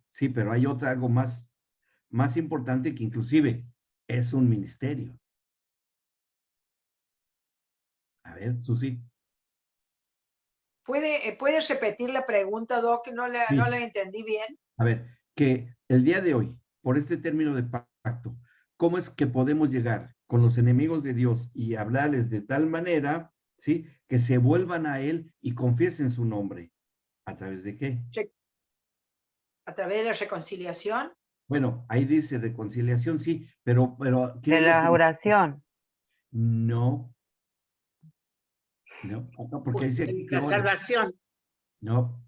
sí, pero hay otra, algo más importante que inclusive es un ministerio. A ver, Susi. ¿Puedes repetir la pregunta, Doc? No Sí. la entendí bien. A ver, que el día de hoy, por este término de pacto, ¿cómo es que podemos llegar con los enemigos de Dios y hablarles de tal manera, ¿sí? Que se vuelvan a Él y confiesen su nombre? ¿A través de qué? ¿A través de la reconciliación? Bueno, ahí dice reconciliación, sí, pero ¿qué De es lo la que...? oración. No, porque dice aquí que La oren. salvación. No,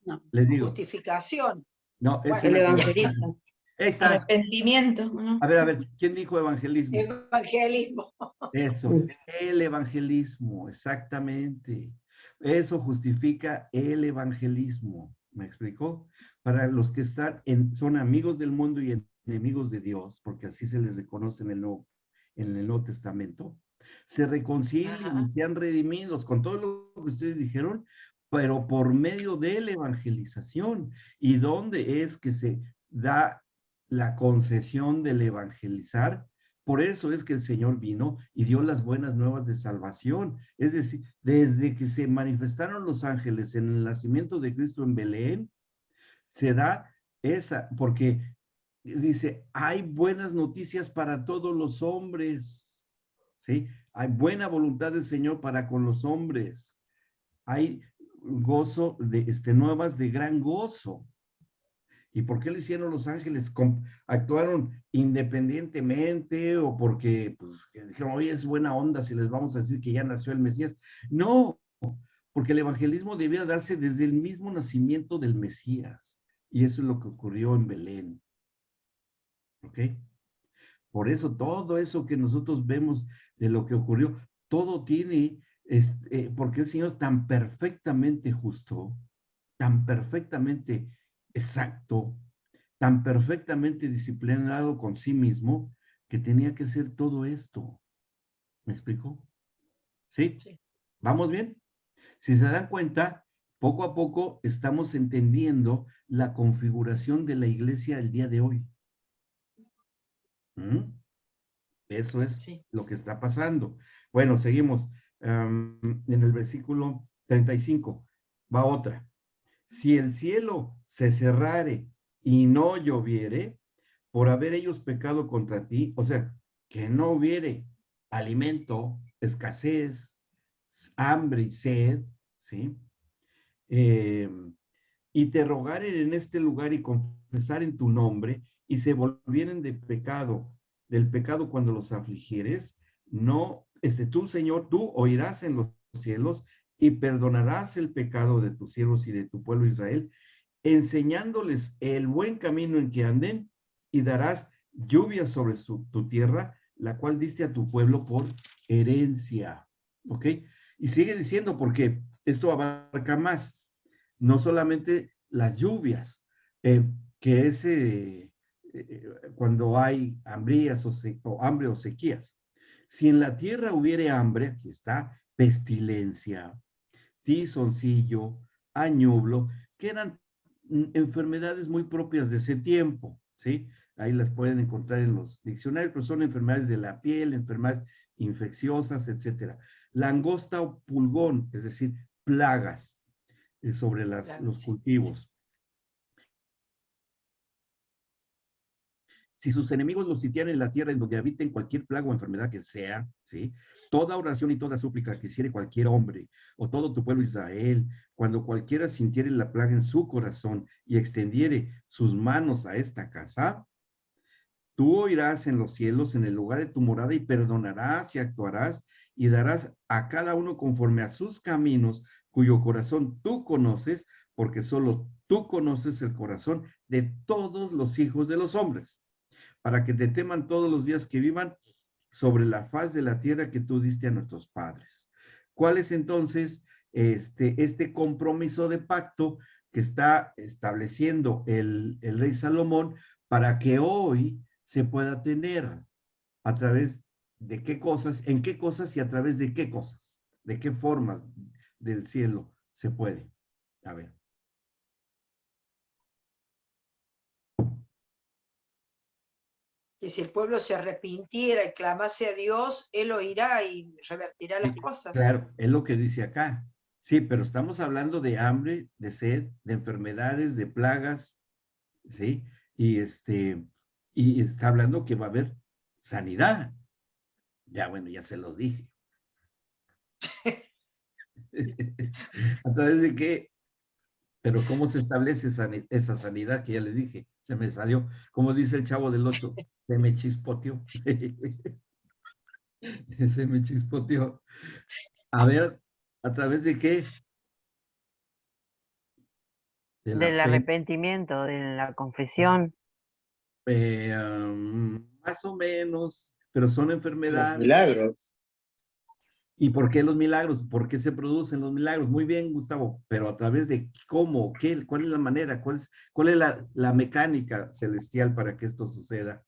No. les digo, Justificación. no, es El una evangelismo. Ahí está. Arrepentimiento, ¿no? A ver, ¿quién dijo evangelismo? Evangelismo. Eso, el evangelismo, exactamente. Eso justifica el evangelismo. ¿Me explicó? Para los que son amigos del mundo y enemigos de Dios, porque así se les reconoce en el Nuevo Testamento, se reconcilian y sean redimidos con todo lo que ustedes dijeron, pero por medio de la evangelización. ¿Y dónde es que se da la concesión del evangelizar? Por eso es que el Señor vino y dio las buenas nuevas de salvación. Es decir, desde que se manifestaron los ángeles en el nacimiento de Cristo en Belén, se da porque dice, hay buenas noticias para todos los hombres, ¿sí? Hay buena voluntad del Señor para con los hombres. Hay gozo nuevas de gran gozo. ¿Y por qué lo hicieron los ángeles? ¿Actuaron independientemente o porque pues, dijeron, oye, es buena onda si les vamos a decir que ya nació el Mesías? No, porque el evangelismo debía darse desde el mismo nacimiento del Mesías. Y eso es lo que ocurrió en Belén. ¿Ok? Por eso, todo eso que nosotros vemos de lo que ocurrió, todo tiene, porque el Señor es tan perfectamente justo, tan perfectamente exacto, tan perfectamente disciplinado con sí mismo, que tenía que hacer todo esto. ¿Me explico? ¿Sí? Sí. ¿Vamos bien? Si se dan cuenta, poco a poco estamos entendiendo la configuración de la iglesia el día de hoy. ¿Mm? Eso es Sí. lo que está pasando. Bueno, seguimos. En el versículo 35 va otra. Si el cielo se cerrare y no lloviere, por haber ellos pecado contra ti, o sea, que no hubiere alimento, escasez, hambre y sed, ¿sí? Y te rogaren en este lugar y confesar en tu nombre y se volvieren del pecado cuando los afligieres, no, tú, Señor, tú oirás en los cielos y perdonarás el pecado de tus siervos y de tu pueblo Israel, enseñándoles el buen camino en que anden y darás lluvia sobre tu tierra, la cual diste a tu pueblo por herencia. ¿Ok? Y sigue diciendo, porque esto abarca más, no solamente las lluvias, que es cuando hay hambrías o hambre o sequías. Si en la tierra hubiere hambre, aquí está, pestilencia, tizoncillo, añublo, que eran enfermedades muy propias de ese tiempo, ¿sí? Ahí las pueden encontrar en los diccionarios, pero son enfermedades de la piel, enfermedades infecciosas, etcétera. Langosta o pulgón, es decir, plagas sobre los cultivos. Si sus enemigos los sitian en la tierra en donde habiten cualquier plaga o enfermedad que sea, ¿sí? Toda oración y toda súplica que hiciere cualquier hombre o todo tu pueblo Israel, cuando cualquiera sintiere la plaga en su corazón y extendiere sus manos a esta casa, tú oirás en los cielos, en el lugar de tu morada, y perdonarás y actuarás y darás a cada uno conforme a sus caminos, cuyo corazón tú conoces, porque solo tú conoces el corazón de todos los hijos de los hombres, para que te teman todos los días que vivan sobre la faz de la tierra que tú diste a nuestros padres. ¿Cuál es entonces este compromiso de pacto que está estableciendo el rey Salomón para que hoy se pueda tener? ¿A través de qué cosas, en qué cosas y a través de qué cosas? ¿De qué formas del cielo se puede? A ver. Que si el pueblo se arrepintiera y clamase a Dios, Él oirá y revertirá las cosas. Claro, es lo que dice acá. Sí, pero estamos hablando de hambre, de sed, de enfermedades, de plagas, ¿sí? Y está hablando que va a haber sanidad. Ya, bueno, ya se los dije. ¿A través de qué? Pero ¿cómo se establece esa sanidad que ya les dije? Se me salió, como dice el Chavo del 8, se me chispoteó. Se me chispoteó. A ver, ¿a través de qué? De la Del fe. arrepentimiento, de la confesión. Más o menos, pero son Los enfermedades. milagros. ¿Y por qué los milagros? ¿Por qué se producen los milagros? Muy bien, Gustavo, pero a través de cómo, qué, cuál es la manera, cuál es la mecánica celestial para que esto suceda.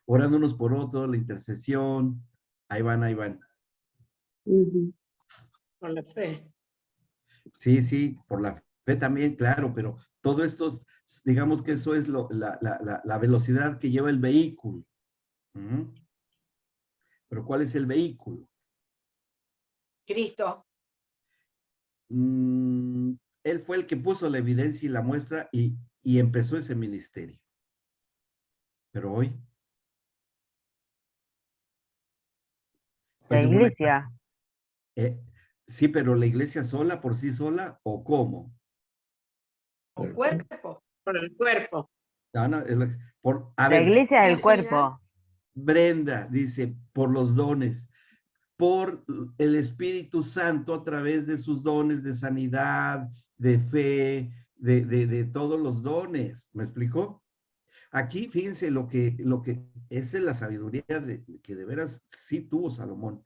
Orando unos por otros, la intercesión, ahí van, ahí van. Con la fe. Sí, sí, por la fe también, claro, pero todo esto, digamos que eso es la velocidad que lleva el vehículo. Pero ¿cuál es el vehículo? Cristo. Él fue el que puso la evidencia y la muestra y empezó ese ministerio. Pero hoy. La iglesia. Sí, pero la iglesia sola, por sí sola, ¿o cómo? Por cuerpo. Por el cuerpo. No, no, La iglesia del la cuerpo. Brenda dice, por los dones, por el Espíritu Santo a través de sus dones de sanidad, de fe, de todos los dones. ¿Me explicó? Aquí, fíjense lo que es la sabiduría que de veras sí tuvo Salomón.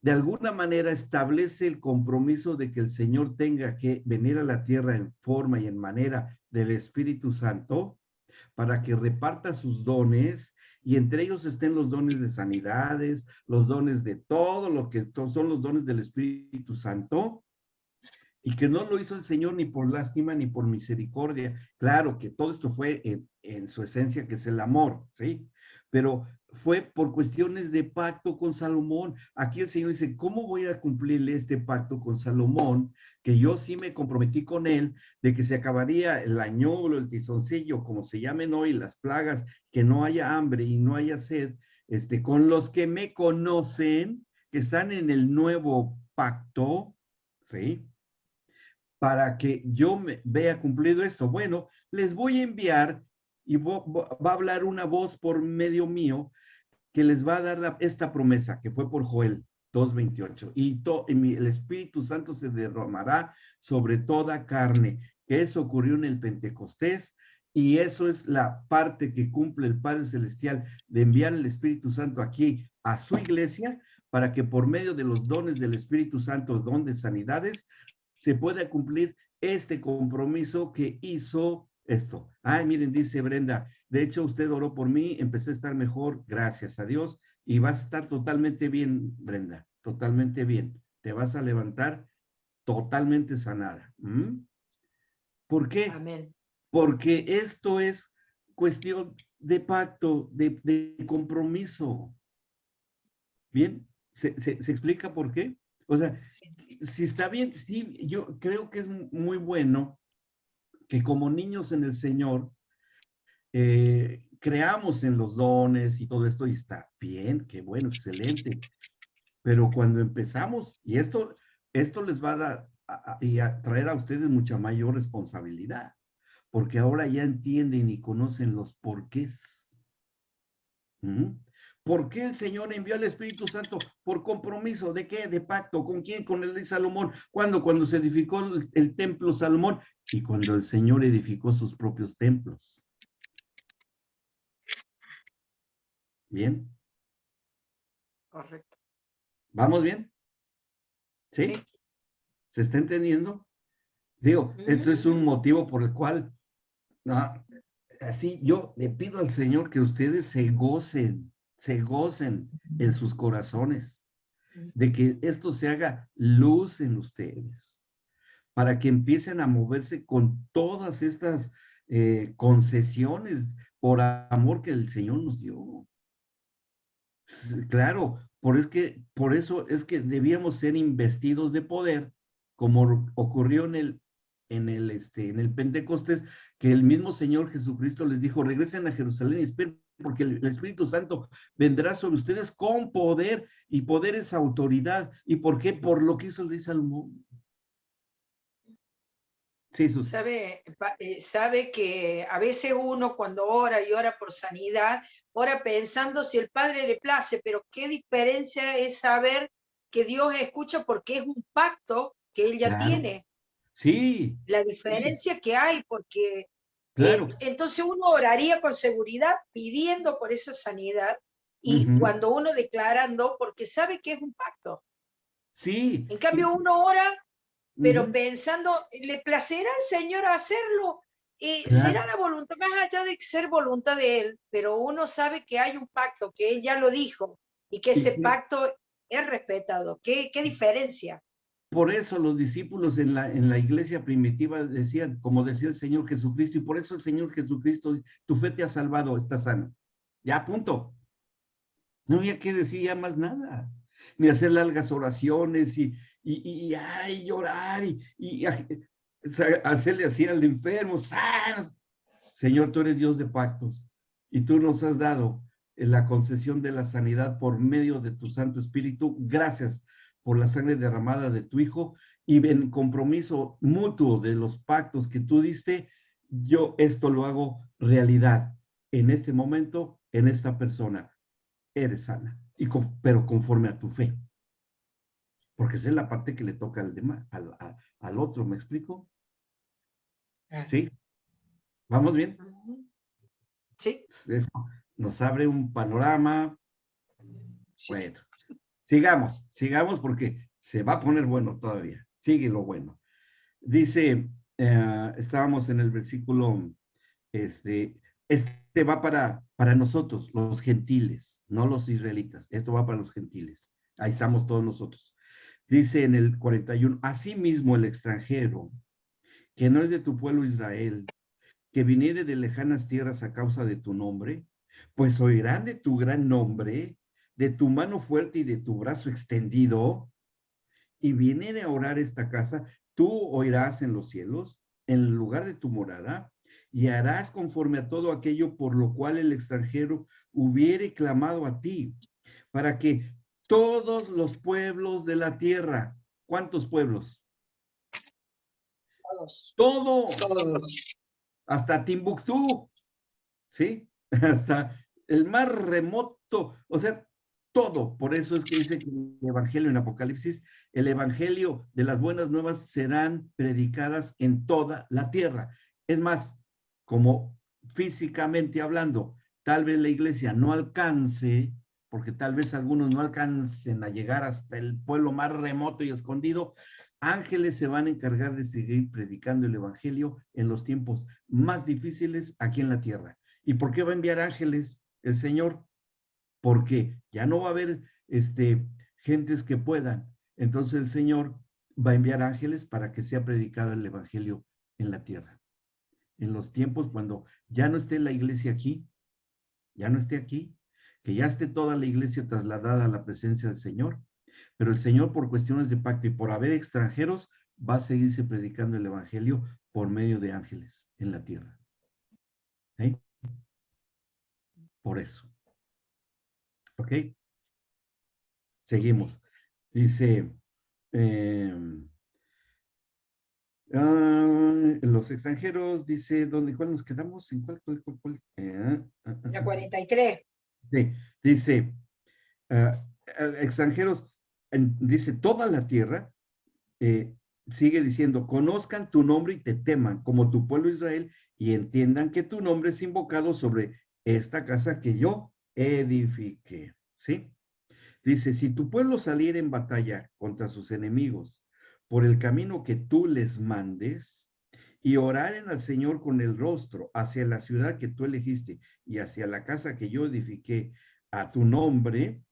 De alguna manera establece el compromiso de que el Señor tenga que venir a la tierra en forma y en manera del Espíritu Santo para que reparta sus dones y entre ellos estén los dones de sanidades, los dones de todo lo que son los dones del Espíritu Santo, y que no lo hizo el Señor ni por lástima ni por misericordia. Claro que todo esto fue en su esencia, que es el amor, ¿sí? Pero fue por cuestiones de pacto con Salomón. Aquí el Señor dice, ¿cómo voy a cumplirle este pacto con Salomón? Que yo sí me comprometí con él, de que se acabaría el añublo, el tizoncillo, como se llamen hoy, las plagas, que no haya hambre y no haya sed, con los que me conocen, que están en el nuevo pacto, ¿sí? Para que yo me vea cumplido esto. Bueno, les voy a enviar y va a hablar una voz por medio mío que les va a dar esta promesa que fue por Joel 2:28. Y el Espíritu Santo se derramará sobre toda carne. Que eso ocurrió en el Pentecostés y eso es la parte que cumple el Padre Celestial de enviar el Espíritu Santo aquí a su iglesia para que por medio de los dones del Espíritu Santo, don de sanidades, se pueda cumplir este compromiso que hizo esto. Ay, miren, dice Brenda, de hecho usted oró por mí, empecé a estar mejor, gracias a Dios, y vas a estar totalmente bien, Brenda, totalmente bien. Te vas a levantar totalmente sanada. ¿Mm? ¿Por qué? Amén. Porque esto es cuestión de pacto, de compromiso. ¿Bien? ¿Se explica por qué? O sea, Sí. si está bien, sí, yo creo que es muy bueno que como niños en el Señor creamos en los dones y todo esto, y está bien, qué bueno, excelente. Pero cuando empezamos, y esto les va a dar y a traer a ustedes mucha mayor responsabilidad, porque ahora ya entienden y conocen los porqués. ¿Mm? ¿Por qué el Señor envió al Espíritu Santo? Por compromiso, ¿de qué? De pacto, ¿con quién? Con el rey Salomón. ¿Cuándo? Cuando se edificó el templo Salomón y cuando el Señor edificó sus propios templos. ¿Bien? Correcto. ¿Vamos bien? ¿Sí? Sí. ¿Se está entendiendo? Digo, esto es un motivo por el cual, no, así yo le pido al Señor que ustedes se gocen en sus corazones, de que esto se haga luz en ustedes, para que empiecen a moverse con todas estas concesiones por amor que el Señor nos dio. Claro, por eso es que debíamos ser investidos de poder, como ocurrió en el Pentecostés, que el mismo Señor Jesucristo les dijo, regresen a Jerusalén y esperen, porque el Espíritu Santo vendrá sobre ustedes con poder, y poder es autoridad. ¿Y por qué? Por lo que hizo el rey Salomón. Sí, Sus. Sabe que a veces uno cuando ora y ora por sanidad, ora pensando si el Padre le place, pero qué diferencia es saber que Dios escucha porque es un pacto que Él ya Claro. tiene. Sí. La diferencia que hay, porque Claro. entonces uno oraría con seguridad pidiendo por esa sanidad y cuando uno declarando, porque sabe que es un pacto. Sí. En cambio uno ora pero pensando, ¿le placerá al Señor hacerlo? Claro. Será la voluntad, más allá de ser voluntad de Él, pero uno sabe que hay un pacto, que Él ya lo dijo, y que ese pacto es respetado. ¿Qué diferencia? Por eso los discípulos en la iglesia primitiva decían, como decía el Señor Jesucristo, y por eso el Señor Jesucristo, tu fe te ha salvado, estás sano. Ya, punto. No había que decir ya más nada, ni hacer largas oraciones y ay, llorar y hacerle así al enfermo, sano. Señor, tú eres Dios de pactos y tú nos has dado la concesión de la sanidad por medio de tu Santo Espíritu. Gracias por la sangre derramada de tu Hijo y en compromiso mutuo de los pactos que tú diste, yo esto lo hago realidad en este momento, en esta persona. Eres sana, pero conforme a tu fe. Porque esa es la parte que le toca al demás, al otro, ¿me explico? ¿Sí? ¿Vamos bien? Sí. Eso nos abre un panorama. Sí. Bueno, sigamos porque se va a poner bueno todavía. Sigue lo bueno. Dice, estábamos en el versículo, este va para nosotros, los gentiles, no los israelitas. Esto va para los gentiles. Ahí estamos todos nosotros. Dice en el 41, asimismo el extranjero, que no es de tu pueblo Israel, que viniere de lejanas tierras a causa de tu nombre, pues oirán de tu gran nombre, de tu mano fuerte y de tu brazo extendido, y viniere a orar esta casa, tú oirás en los cielos, en el lugar de tu morada, y harás conforme a todo aquello por lo cual el extranjero hubiere clamado a ti, para que todos los pueblos de la tierra, ¿cuántos pueblos? Todos. Hasta Timbuktu, ¿sí? Hasta el más remoto, o sea, todo. Por eso es que dice que el Evangelio en Apocalipsis, el Evangelio de las buenas nuevas serán predicadas en toda la tierra. Es más, como físicamente hablando, tal vez la iglesia no alcance, porque tal vez algunos no alcancen a llegar hasta el pueblo más remoto y escondido, ángeles se van a encargar de seguir predicando el evangelio en los tiempos más difíciles aquí en la tierra. ¿Y por qué va a enviar ángeles el Señor? Porque ya no va a haber gentes que puedan. Entonces el Señor va a enviar ángeles para que sea predicado el evangelio en la tierra. En los tiempos cuando ya no esté la iglesia aquí, ya no esté aquí, que ya esté toda la iglesia trasladada a la presencia del Señor, pero el Señor por cuestiones de pacto y por haber extranjeros va a seguirse predicando el evangelio por medio de ángeles en la tierra. ¿Sí? Por eso. ¿Ok? Seguimos. Dice, los extranjeros, dice, ¿cuál nos quedamos? ¿En cuál? La 43. Sí, dice, extranjeros, dice, toda la tierra, sigue diciendo, conozcan tu nombre y te teman, como tu pueblo Israel, y entiendan que tu nombre es invocado sobre esta casa que yo edifiqué. ¿Sí? Dice, si tu pueblo saliera en batalla contra sus enemigos por el camino que tú les mandes y oraren al Señor con el rostro hacia la ciudad que tú elegiste y hacia la casa que yo edifiqué a tu nombre,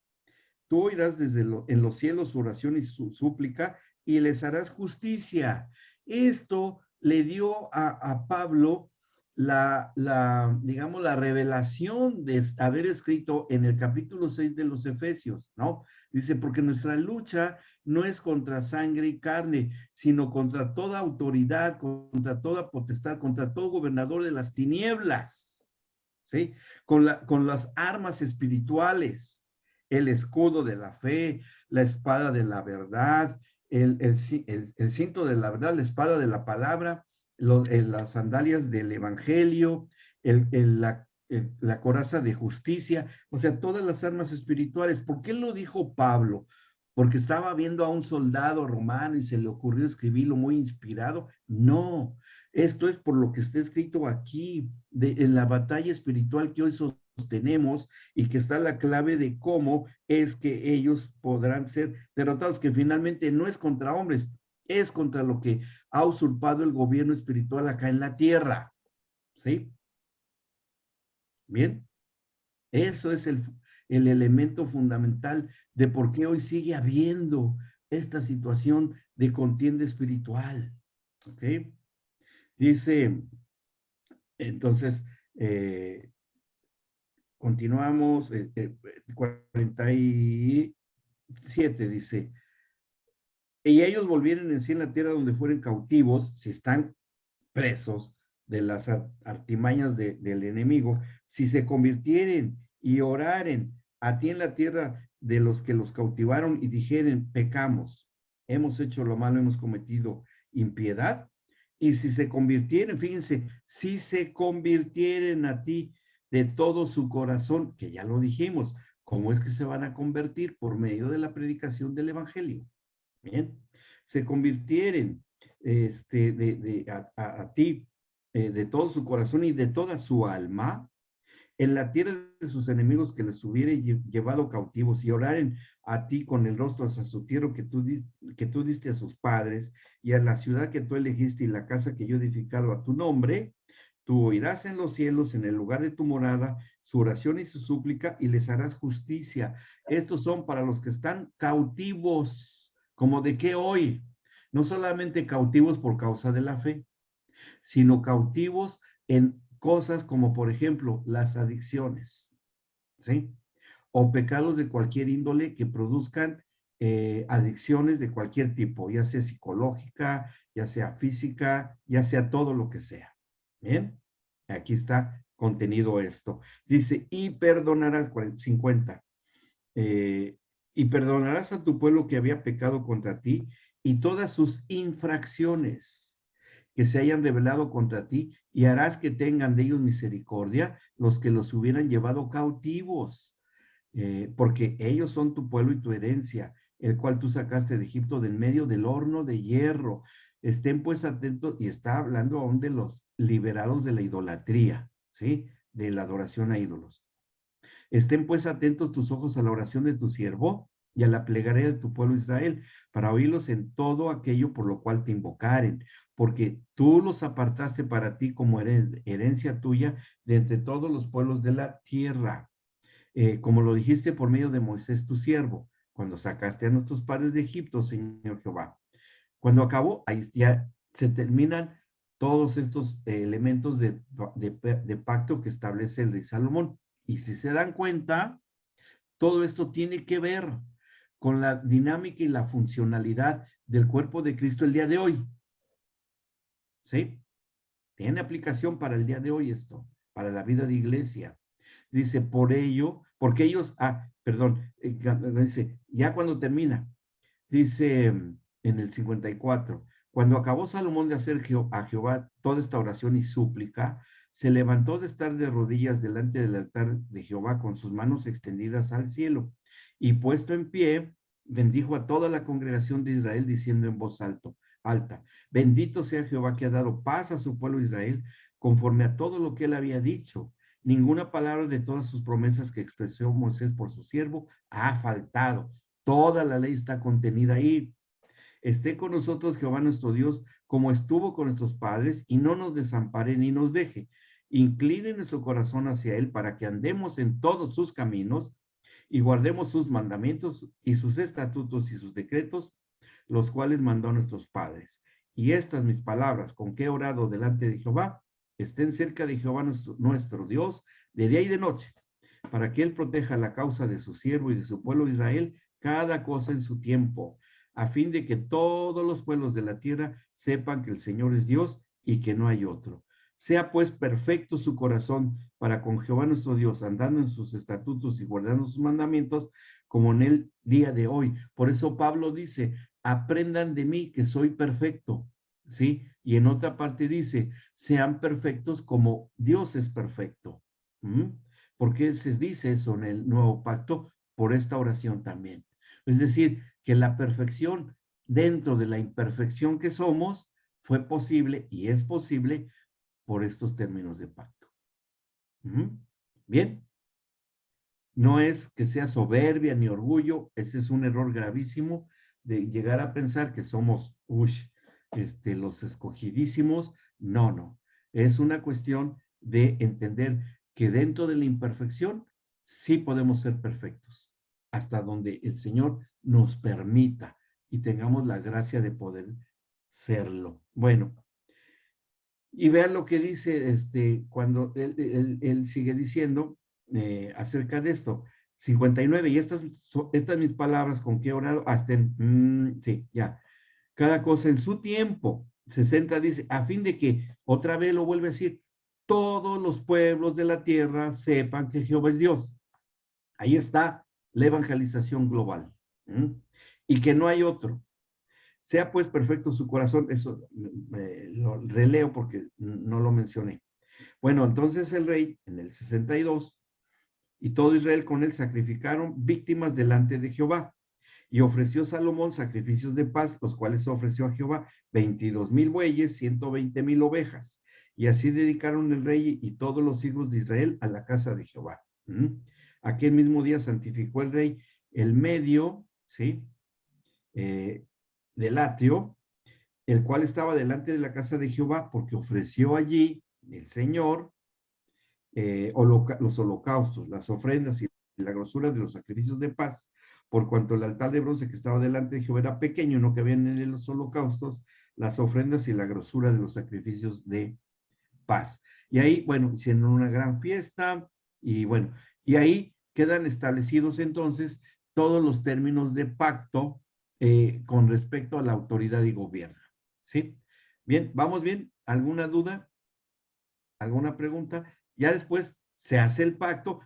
tú oirás en los cielos su oración y su súplica y les harás justicia. Esto le dio a Pablo digamos, la revelación de haber escrito en el capítulo 6 de los Efesios, ¿no? Dice, porque nuestra lucha no es contra sangre y carne, sino contra toda autoridad, contra toda potestad, contra todo gobernador de las tinieblas, ¿sí? Con las armas espirituales, el escudo de la fe, la espada de la verdad, el cinto de la verdad, la espada de la palabra, las sandalias del evangelio, la coraza de justicia, o sea, todas las armas espirituales. ¿Por qué lo dijo Pablo? ¿Porque estaba viendo a un soldado romano y se le ocurrió escribirlo muy inspirado? No, esto es por lo que está escrito aquí, en la batalla espiritual que hoy sostenemos y que está la clave de cómo es que ellos podrán ser derrotados, que finalmente no es contra hombres, es contra lo que ha usurpado el gobierno espiritual acá en la tierra. ¿Sí? Bien. Eso es el elemento fundamental de por qué hoy sigue habiendo esta situación de contienda espiritual. ¿Ok? Dice, entonces, continuamos, 47 dice, y ellos volvieron en sí en la tierra donde fueron cautivos, si están presos de las artimañas del enemigo, si se convirtieren y oraren a ti en la tierra de los que los cautivaron y dijeren, pecamos, hemos hecho lo malo, hemos cometido impiedad, y si se convirtieren, fíjense, si se convirtieren a ti de todo su corazón, que ya lo dijimos, ¿cómo es que se van a convertir? Por medio de la predicación del evangelio. Bien, se convirtieren a ti de todo su corazón y de toda su alma en la tierra de sus enemigos que les hubiere llevado cautivos y oraren a ti con el rostro hacia su tierra que tú diste a sus padres y a la ciudad que tú elegiste y la casa que yo he edificado a tu nombre, tú oirás en los cielos, en el lugar de tu morada, su oración y su súplica y les harás justicia. Estos son para los que están cautivos. ¿Como de qué hoy? No solamente cautivos por causa de la fe, sino cautivos en cosas como, por ejemplo, las adicciones, ¿sí? O pecados de cualquier índole que produzcan adicciones de cualquier tipo, ya sea psicológica, ya sea física, ya sea todo lo que sea. ¿Bien? Aquí está contenido esto. Dice, y perdonarás, 50, y perdonarás a tu pueblo que había pecado contra ti y todas sus infracciones que se hayan revelado contra ti, y harás que tengan de ellos misericordia los que los hubieran llevado cautivos, porque ellos son tu pueblo y tu herencia, el cual tú sacaste de Egipto del medio del horno de hierro. Estén pues atentos, y está hablando aún de los liberados de la idolatría, ¿sí? De la adoración a ídolos. Estén pues atentos tus ojos a la oración de tu siervo y a la plegaria de tu pueblo Israel, para oírlos en todo aquello por lo cual te invocaren, porque tú los apartaste para ti como herencia tuya de entre todos los pueblos de la tierra, como lo dijiste por medio de Moisés tu siervo, cuando sacaste a nuestros padres de Egipto, Señor Jehová. Cuando acabó, ahí ya se terminan todos estos elementos de pacto que establece el rey Salomón. Y si se dan cuenta, todo esto tiene que ver con la dinámica y la funcionalidad del cuerpo de Cristo el día de hoy. ¿Sí? Tiene aplicación para el día de hoy esto, para la vida de iglesia. Dice, por ello, porque ellos, dice, ya cuando termina, dice en el 54, cuando acabó Salomón de hacer a Jehová toda esta oración y súplica, se levantó de estar de rodillas delante del altar de Jehová con sus manos extendidas al cielo, y puesto en pie, bendijo a toda la congregación de Israel, diciendo en voz alta, bendito sea Jehová que ha dado paz a su pueblo Israel, conforme a todo lo que él había dicho. Ninguna palabra de todas sus promesas que expresó Moisés por su siervo ha faltado. Toda la ley está contenida ahí. Esté con nosotros Jehová nuestro Dios, como estuvo con nuestros padres, y no nos desampare ni nos deje. Incline nuestro corazón hacia él para que andemos en todos sus caminos y guardemos sus mandamientos y sus estatutos y sus decretos, los cuales mandó a nuestros padres. Y estas mis palabras, con que he orado delante de Jehová, estén cerca de Jehová nuestro Dios, de día y de noche, para que él proteja la causa de su siervo y de su pueblo Israel, cada cosa en su tiempo, a fin de que todos los pueblos de la tierra sepan que el Señor es Dios y que no hay otro. Sea pues perfecto su corazón para con Jehová nuestro Dios, andando en sus estatutos y guardando sus mandamientos, como en el día de hoy. Por eso Pablo dice, aprendan de mí que soy perfecto, ¿sí? Y en otra parte dice, sean perfectos como Dios es perfecto. ¿Por qué se dice eso en el nuevo pacto? Por esta oración también. Es decir, que la perfección dentro de la imperfección que somos fue posible y es posible por estos términos de pacto. Bien. No es que sea soberbia ni orgullo, ese es un error gravísimo de llegar a pensar que somos, los escogidísimos. No. Es una cuestión de entender que dentro de la imperfección sí podemos ser perfectos, hasta donde el Señor nos permita y tengamos la gracia de poder serlo. Bueno, y vean lo que dice cuando él sigue diciendo acerca de esto. 59, y estas mis palabras con que he orado, hasta sí, ya. Cada cosa en su tiempo. 60 dice, a fin de que, otra vez lo vuelve a decir, todos los pueblos de la tierra sepan que Jehová es Dios. Ahí está la evangelización global. Y que no hay otro. Sea pues perfecto su corazón, eso lo releo porque no lo mencioné. Bueno, entonces el rey en el 62 y todo Israel con él sacrificaron víctimas delante de Jehová. Y ofreció Salomón sacrificios de paz, los cuales ofreció a Jehová 22,000 bueyes, 120,000 ovejas. Y así dedicaron el rey y todos los hijos de Israel a la casa de Jehová. Aquel mismo día santificó el rey el medio, ¿sí? Del atrio, el cual estaba delante de la casa de Jehová, porque ofreció allí el Señor los holocaustos, las ofrendas y la grosura de los sacrificios de paz, por cuanto el altar de bronce que estaba delante de Jehová era pequeño, no cabían en él los holocaustos, las ofrendas y la grosura de los sacrificios de paz. Y ahí, bueno, hicieron una gran fiesta, y bueno, y ahí quedan establecidos entonces todos los términos de pacto con respecto a la autoridad y gobierno. ¿Sí? Bien, ¿vamos bien? ¿Alguna duda? ¿Alguna pregunta? Ya después se hace el pacto.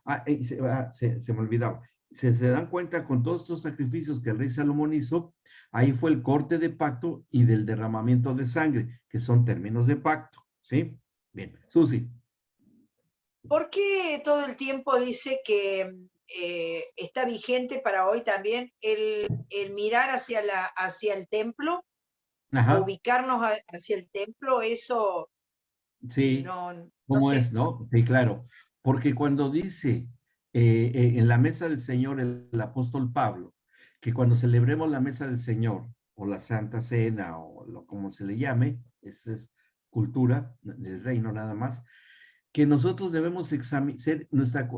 Se me olvidaba. Se dan cuenta con todos estos sacrificios que el rey Salomón hizo, ahí fue el corte de pacto y del derramamiento de sangre, que son términos de pacto. ¿Sí? Bien. Susi. ¿Por qué todo el tiempo dice que está vigente para hoy también el mirar hacia el templo? Ajá. Ubicarnos hacia el templo, eso sí, no ¿cómo sé. es, no? Sí, claro. Porque cuando dice en la mesa del Señor el apóstol Pablo, que cuando celebremos la mesa del Señor, o la Santa Cena, como se le llame, esa es cultura del reino nada más, que nosotros debemos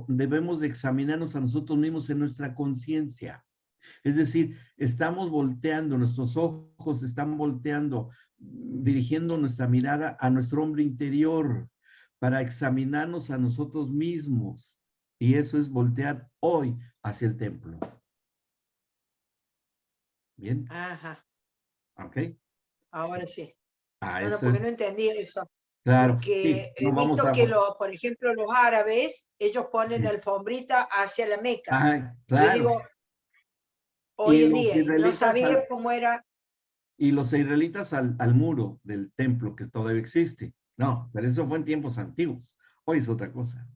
debemos de examinarnos a nosotros mismos en nuestra conciencia. Es decir, estamos volteando, nuestros ojos están volteando, dirigiendo nuestra mirada a nuestro hombre interior para examinarnos a nosotros mismos. Y eso es voltear hoy hacia el templo. ¿Bien? Ajá, ¿Ok? ahora sí. Ah, No, eso porque es, no entendí eso. claro. Porque Sí, he no vamos visto a... que, por ejemplo, los árabes, ellos ponen Sí. alfombrita hacia la Meca. Ah, Yo claro. digo, hoy Y en los día, y no israelitas sabía cómo era. y los israelitas al muro del templo que todavía existe. No, pero eso fue en tiempos antiguos. Hoy es otra cosa.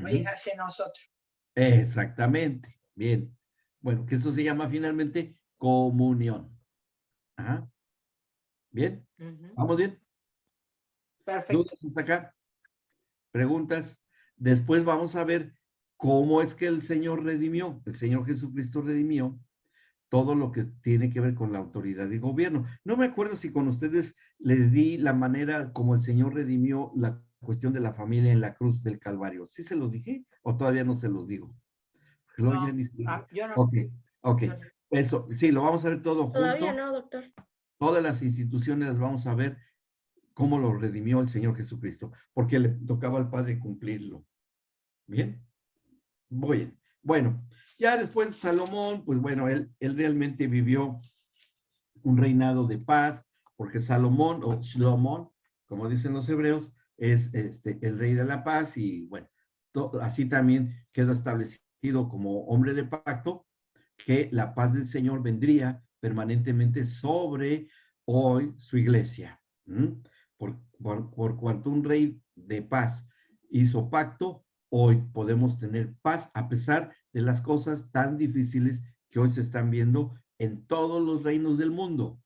Hoy Ujú. hacia nosotros. Exactamente. Bien. Bueno, que eso se llama finalmente comunión. Ajá. Bien. Ujú. ¿Vamos bien? Perfecto. ¿Dudas hasta acá? ¿Preguntas? Después vamos a ver cómo es que el Señor redimió, el Señor Jesucristo redimió todo lo que tiene que ver con la autoridad de gobierno. No me acuerdo si con ustedes les di la manera como el Señor redimió la cuestión de la familia en la cruz del Calvario. ¿Sí se los dije o todavía no se los digo? Luego ya No, ni siquiera- yo no. Ok, ok. Yo no. Eso, sí, lo vamos a ver todo Todavía junto. no, doctor. Todas las instituciones las vamos a ver cómo lo redimió el Señor Jesucristo, porque le tocaba al Padre cumplirlo. ¿Bien? Bien. Bueno, ya después Salomón, pues bueno, él realmente vivió un reinado de paz, porque Salomón o Shlomón, como dicen los hebreos, es el rey de la paz y bueno, así también quedó establecido como hombre de pacto que la paz del Señor vendría permanentemente sobre hoy su iglesia. Por cuanto un rey de paz hizo pacto, hoy podemos tener paz a pesar de las cosas tan difíciles que hoy se están viendo en todos los reinos del mundo.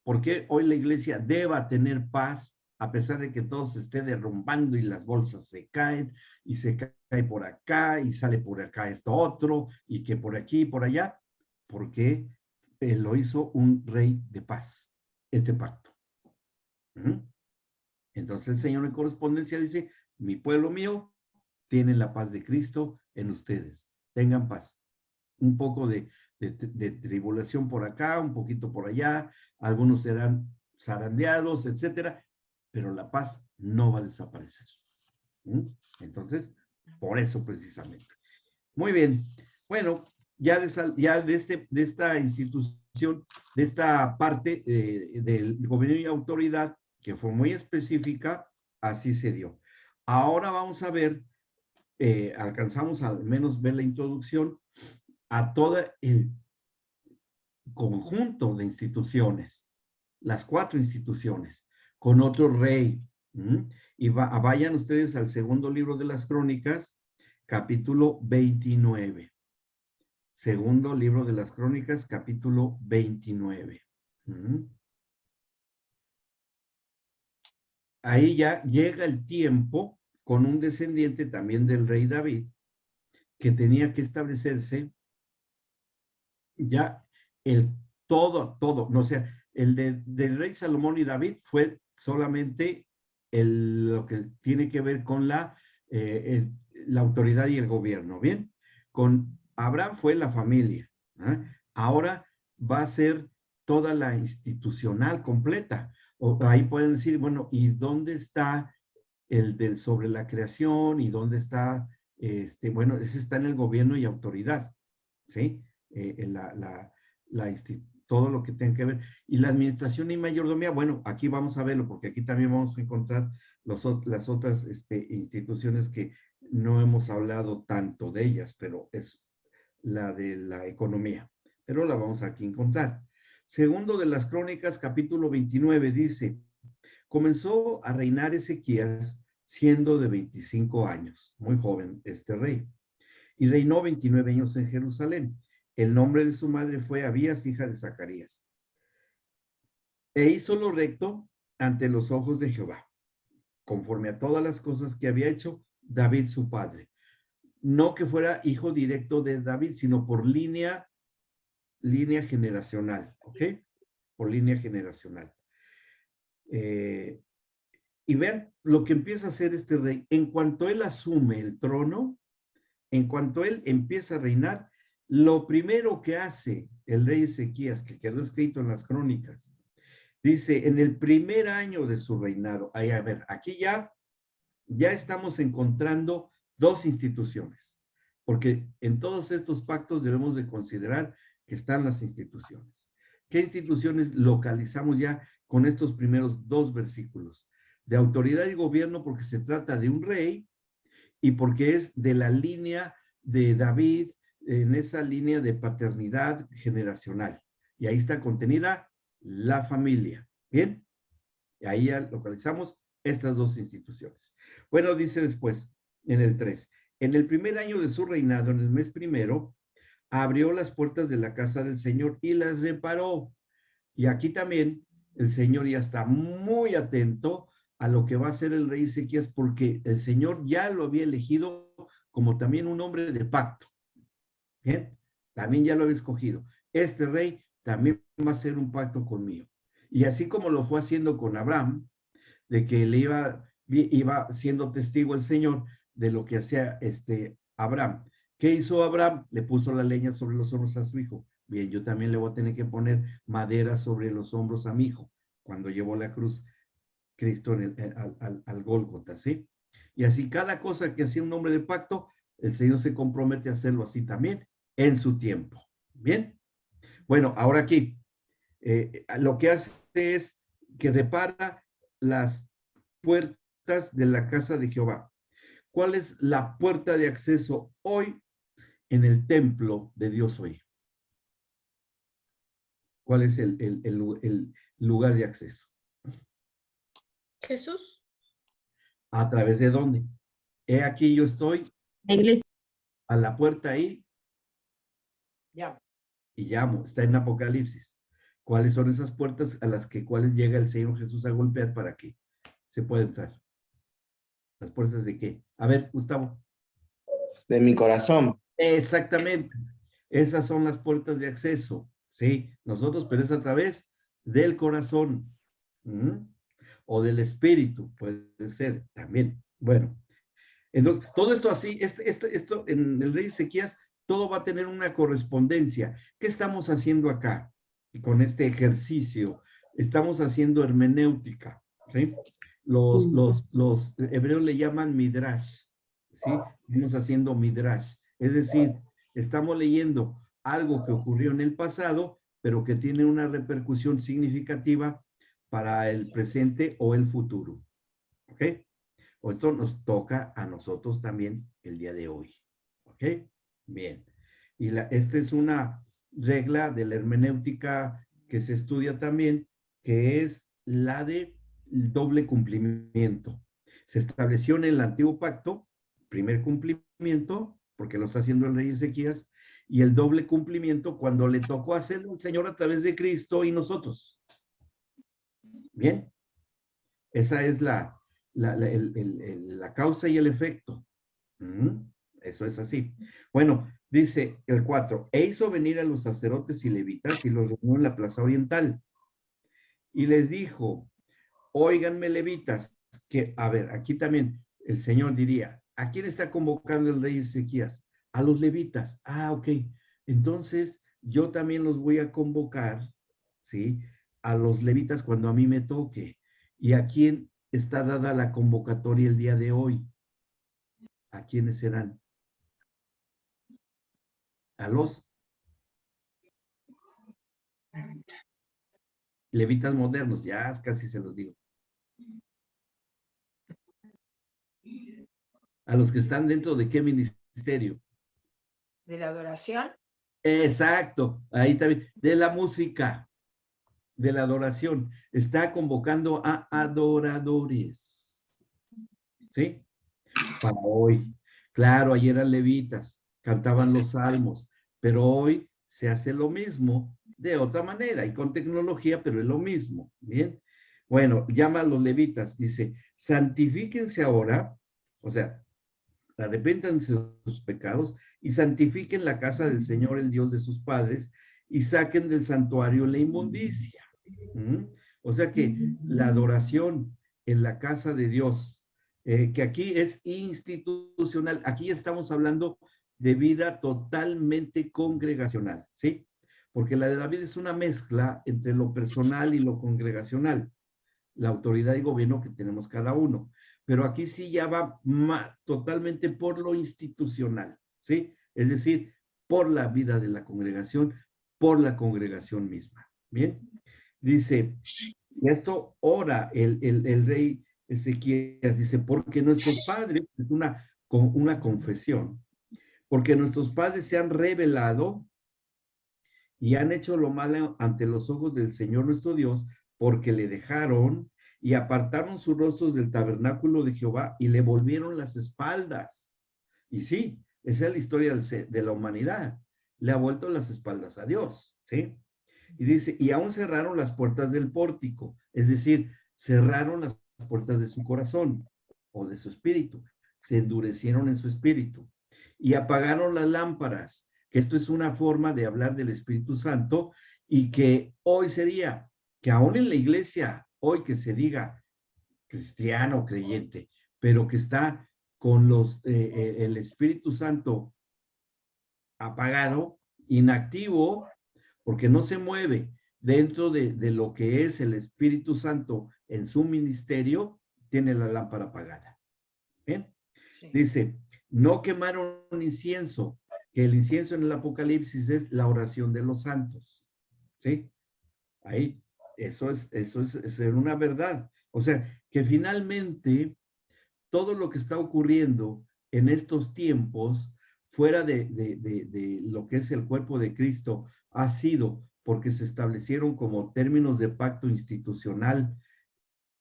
¿Por qué hoy la iglesia deba tener paz a pesar de que todo se esté derrumbando y las bolsas se caen y se cae por acá y sale por acá esto otro y que por aquí y por allá? Porque lo hizo un rey de paz, este pacto. Entonces el Señor en correspondencia dice, mi pueblo mío tiene la paz de Cristo en ustedes. Tengan paz. Un poco de tribulación por acá, un poquito por allá, algunos serán zarandeados, etcétera, pero la paz no va a desaparecer. Entonces, por eso precisamente. Muy bien. Bueno, ya de esta institución, de esta parte del gobierno y autoridad, que fue muy específica, así se dio. Ahora vamos a ver, alcanzamos al menos ver la introducción a todo el conjunto de instituciones, las 4 instituciones, con otro rey. Y vayan ustedes al segundo libro de las Crónicas, capítulo 29. Segundo libro de las Crónicas, capítulo 29. Ahí ya llega el tiempo con un descendiente también del rey David, que tenía que establecerse ya el todo, no, o sea, del rey Salomón y David fue solamente lo que tiene que ver con la autoridad y el gobierno, ¿bien? Con Abraham fue la familia. Ahora va a ser toda la institucional completa. Ahí pueden decir, bueno, ¿y dónde está sobre la creación? ¿Y dónde está, bueno, ese está en el gobierno y autoridad, ¿sí? Todo lo que tenga que ver. Y la administración y mayordomía, bueno, aquí vamos a verlo, porque aquí también vamos a encontrar las otras instituciones que no hemos hablado tanto de ellas, pero es la de la economía. Pero la vamos aquí a encontrar. Segundo de las Crónicas, capítulo 29, dice, comenzó a reinar Ezequías siendo de 25 años, muy joven este rey, y reinó 29 años en Jerusalén. El nombre de su madre fue Abías, hija de Zacarías. E hizo lo recto ante los ojos de Jehová, conforme a todas las cosas que había hecho David su padre. No que fuera hijo directo de David, sino por línea línea generacional, ¿ok? Por línea generacional. Y vean lo que empieza a hacer este rey. En cuanto él asume el trono, en cuanto él empieza a reinar, lo primero que hace el rey Ezequías, que quedó escrito en las crónicas, dice, en el primer año de su reinado, ahí, a ver, aquí ya estamos encontrando dos instituciones, porque en todos estos pactos debemos de considerar que están las instituciones. ¿Qué instituciones localizamos ya con estos primeros dos versículos? De autoridad y gobierno, porque se trata de un rey y porque es de la línea de David, en esa línea de paternidad generacional. Y ahí está contenida la familia. ¿Bien? Y ahí ya localizamos estas dos instituciones. Bueno, dice después, en el 3, en el primer año de su reinado, en el mes primero, abrió las puertas de la casa del Señor y las reparó. Y aquí también el Señor ya está muy atento a lo que va a hacer el rey Ezequías, porque el Señor ya lo había elegido como también un hombre de pacto. ¿Bien? También ya lo había escogido. Este rey también va a hacer un pacto conmigo. Y así como lo fue haciendo con Abraham, de que le iba siendo testigo el Señor de lo que hacía Abraham. ¿Qué hizo Abraham? Le puso la leña sobre los hombros a su hijo. Bien, yo también le voy a tener que poner madera sobre los hombros a mi hijo, cuando llevó la cruz Cristo al Gólgota, ¿sí? Y así cada cosa que hacía un hombre de pacto, el Señor se compromete a hacerlo así también en su tiempo. ¿Bien? Bueno, ahora aquí, lo que hace es que repara las puertas de la casa de Jehová. ¿Cuál es la puerta de acceso hoy en el templo de Dios hoy? ¿Cuál es el lugar de acceso? Jesús. ¿A través de dónde? He aquí yo estoy La iglesia. a la puerta ahí Ya. y llamo. Está en Apocalipsis. ¿Cuáles son esas puertas a las cuales llega el Señor Jesús a golpear para que se pueda entrar? ¿Las puertas de qué? A ver, Gustavo. De mi corazón. Exactamente. Esas son las puertas de acceso, ¿sí? Nosotros, pero es a través del corazón. O del espíritu, puede ser también. Bueno, entonces, todo esto así, esto en el rey Ezequías, todo va a tener una correspondencia. ¿Qué estamos haciendo acá? Y con este ejercicio, estamos haciendo hermenéutica, ¿sí? Los hebreos le llaman midrash, ¿sí? Estamos haciendo midrash. Es decir, estamos leyendo algo que ocurrió en el pasado, pero que tiene una repercusión significativa para el presente o el futuro. ¿Ok? O esto nos toca a nosotros también el día de hoy. ¿Ok? Bien. Y esta es una regla de la hermenéutica que se estudia también, que es la de doble cumplimiento. Se estableció en el antiguo pacto, primer cumplimiento, porque lo está haciendo el rey Ezequías, y el doble cumplimiento cuando le tocó hacerlo al Señor a través de Cristo y nosotros. Bien. Esa es la causa y el efecto. Eso es así. Bueno, dice el 4, e hizo venir a los sacerdotes y levitas y los reunió en la plaza oriental. Y les dijo, óiganme levitas, que, a ver, aquí también el Señor diría, ¿a quién está convocando el rey Ezequías? A los levitas. Ah, ok. Entonces, yo también los voy a convocar, ¿sí? A los levitas cuando a mí me toque. ¿Y a quién está dada la convocatoria el día de hoy? ¿A quiénes serán? A los levitas modernos, ya casi se los digo. A los que están dentro de qué ministerio. ¿De la adoración? Exacto, ahí también, de la música, de la adoración. Está convocando a adoradores. ¿Sí? Para hoy. Claro, ayer eran levitas, cantaban los salmos, pero hoy se hace lo mismo de otra manera y con tecnología, pero es lo mismo. Bien. Bueno, llama a los levitas, dice, santifíquense ahora, o sea, arrepéntanse de sus pecados y santifiquen la casa del Señor, el Dios de sus padres, y saquen del santuario la inmundicia. O sea que la adoración en la casa de Dios, que aquí es institucional, aquí estamos hablando de vida totalmente congregacional, ¿sí? Porque la de David es una mezcla entre lo personal y lo congregacional, la autoridad y gobierno que tenemos cada uno. Pero aquí sí ya va totalmente por lo institucional, ¿sí? Es decir, por la vida de la congregación, por la congregación misma. Bien, dice, y esto ora el rey Ezequías, dice, porque nuestros padres, es una confesión, porque nuestros padres se han rebelado y han hecho lo malo ante los ojos del Señor nuestro Dios, porque le dejaron y apartaron sus rostros del tabernáculo de Jehová y le volvieron las espaldas. Y sí, esa es la historia de la humanidad. Le ha vuelto las espaldas a Dios, ¿sí? Y dice, y aún cerraron las puertas del pórtico, es decir, cerraron las puertas de su corazón o de su espíritu, se endurecieron en su espíritu y apagaron las lámparas, que esto es una forma de hablar del Espíritu Santo y que hoy sería, que aún en la iglesia, hoy que se diga cristiano, creyente, pero que está con el Espíritu Santo apagado, inactivo, porque no se mueve dentro de lo que es el Espíritu Santo en su ministerio, tiene la lámpara apagada. ¿Bien? Sí. Dice, no quemaron incienso, que el incienso en el Apocalipsis es la oración de los santos. ¿Sí? Ahí, eso es una verdad. O sea, que finalmente todo lo que está ocurriendo en estos tiempos, fuera de lo que es el cuerpo de Cristo, ha sido porque se establecieron como términos de pacto institucional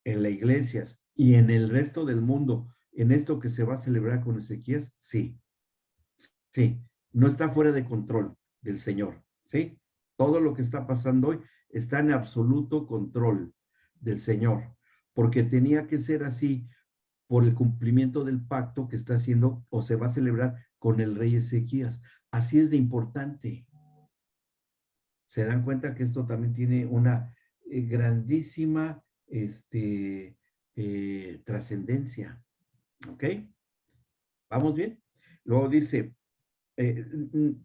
en las iglesias y en el resto del mundo, en esto que se va a celebrar con Ezequías, sí, no está fuera de control del Señor, ¿sí? Todo lo que está pasando hoy está en absoluto control del Señor, porque tenía que ser así por el cumplimiento del pacto que está haciendo o se va a celebrar con el rey Ezequías. Así es de importante. Se dan cuenta que esto también tiene una grandísima trascendencia. ¿Ok? ¿Vamos bien? Luego dice,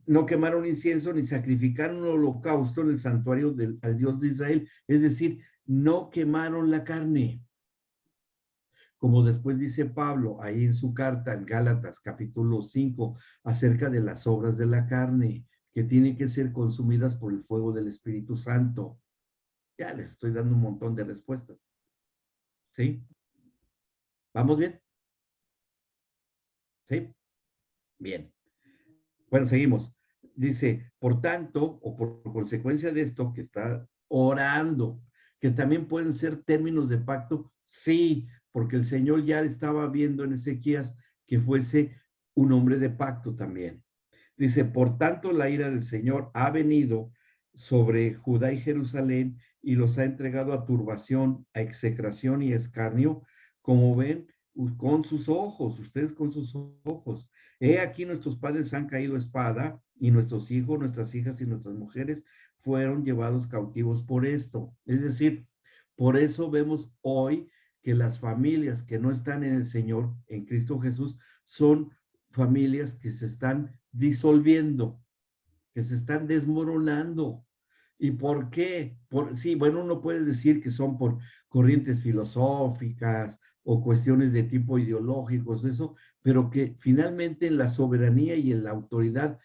no quemaron incienso ni sacrificaron un holocausto en el santuario al Dios de Israel. Es decir, no quemaron la carne. Como después dice Pablo ahí en su carta en Gálatas capítulo 5 acerca de las obras de la carne que tienen que ser consumidas por el fuego del Espíritu Santo. Ya les estoy dando un montón de respuestas. ¿Sí? ¿Vamos bien? ¿Sí? Bien. Bueno, seguimos. Dice, por tanto, o por consecuencia de esto, que está orando, que también pueden ser términos de pacto, sí, porque el Señor ya estaba viendo en Ezequías que fuese un hombre de pacto también. Dice, por tanto, la ira del Señor ha venido sobre Judá y Jerusalén y los ha entregado a turbación, a execración y a escarnio, como ven con sus ojos, ustedes con sus ojos. He aquí nuestros padres han caído a espada y nuestros hijos, nuestras hijas y nuestras mujeres fueron llevados cautivos por esto. Es decir, por eso vemos hoy que las familias que no están en el Señor, en Cristo Jesús, son familias que se están disolviendo, que se están desmoronando. ¿Y por qué? Sí, bueno, uno puede decir que son por corrientes filosóficas o cuestiones de tipo ideológicos, eso, pero que finalmente en la soberanía y en la autoridad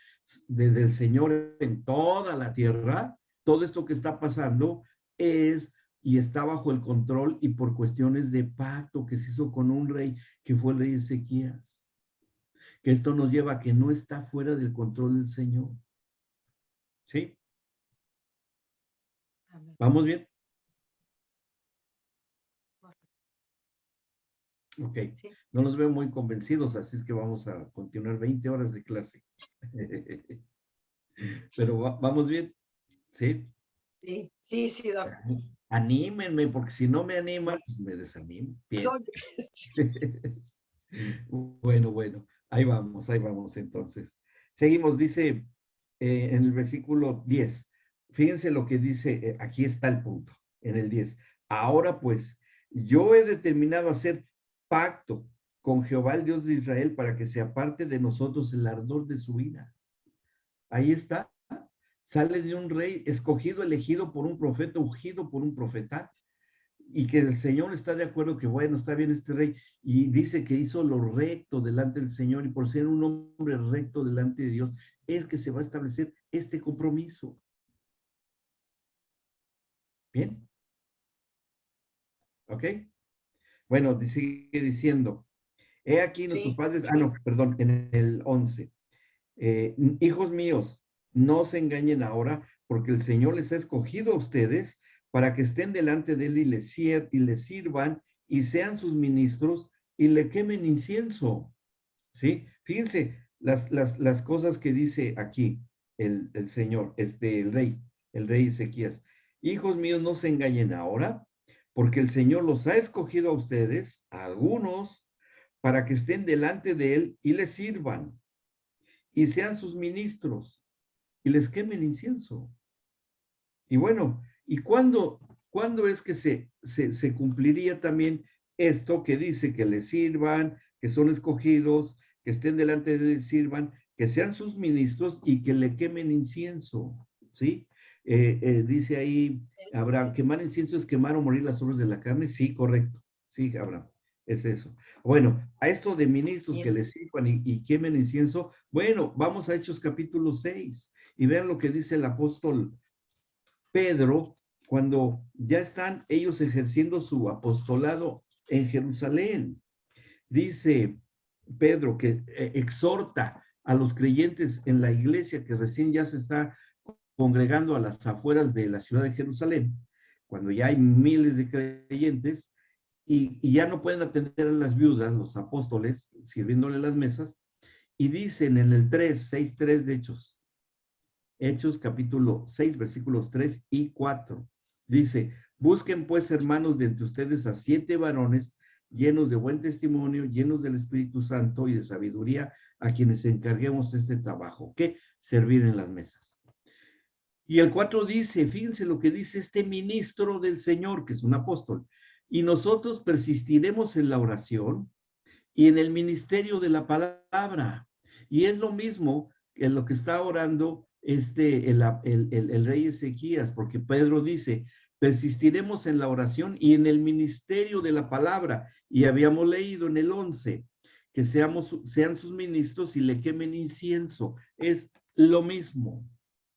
del Señor en toda la tierra, todo esto que está pasando es y está bajo el control y por cuestiones de pacto que se hizo con un rey que fue el rey Ezequías. Que esto nos lleva a que no está fuera del control del Señor. ¿Sí? ¿Vamos bien? Ok. Sí. No nos veo muy convencidos, así es que vamos a continuar 20 horas de clase. Pero vamos bien. ¿Sí? Sí, doctor. Anímenme, porque si no me animan, pues me desanimo. Bien. Bueno, ahí vamos entonces. Seguimos, dice en el versículo 10, fíjense lo que dice, aquí está el punto, en el 10. Ahora pues, yo he determinado hacer pacto con Jehová, el Dios de Israel, para que se aparte de nosotros el ardor de su ira. Ahí está. Sale de un rey escogido, elegido por un profeta, ungido por un profeta, y que el Señor está de acuerdo que, bueno, está bien este rey, y dice que hizo lo recto delante del Señor, y por ser un hombre recto delante de Dios, es que se va a establecer este compromiso. ¿Bien? ¿Ok? Bueno, sigue diciendo, he aquí nuestros Sí. padres, no, perdón, en el 11. Hijos míos, no se engañen ahora, porque el Señor les ha escogido a ustedes para que estén delante de Él y les sirvan y sean sus ministros y le quemen incienso. ¿Sí? Fíjense las cosas que dice aquí el Señor, el rey Ezequías. Hijos míos, no se engañen ahora, porque el Señor los ha escogido a ustedes, a algunos, para que estén delante de Él y les sirvan y sean sus ministros y les quemen incienso. Y bueno, ¿y cuándo es que se cumpliría también esto que dice que les sirvan, que son escogidos, que estén delante de él, sirvan, que sean sus ministros y que le quemen incienso? ¿Sí? Dice ahí Abraham, quemar incienso es quemar o morir las obras de la carne. Sí, correcto. Sí, Abraham, es eso. Bueno, a esto de ministros que les sirvan y quemen incienso, bueno, vamos a Hechos capítulo 6 y vean lo que dice el apóstol Pedro cuando ya están ellos ejerciendo su apostolado en Jerusalén. Dice Pedro que exhorta a los creyentes en la iglesia que recién ya se está congregando a las afueras de la ciudad de Jerusalén, cuando ya hay miles de creyentes y ya no pueden atender a las viudas, los apóstoles, sirviéndole las mesas, y dicen en el 6:3 de Hechos capítulo 6, versículos 3 y 4. Dice, busquen pues, hermanos, de entre ustedes a 7 varones llenos de buen testimonio, llenos del Espíritu Santo y de sabiduría, a quienes encarguemos este trabajo, que servir en las mesas. Y el 4 dice, fíjense lo que dice este ministro del Señor, que es un apóstol, y nosotros persistiremos en la oración y en el ministerio de la palabra. Y es lo mismo en lo que está orando el rey Ezequías, porque Pedro dice, persistiremos en la oración y en el ministerio de la palabra. Y habíamos leído en el 11, que sean sus ministros y le quemen incienso. Es lo mismo,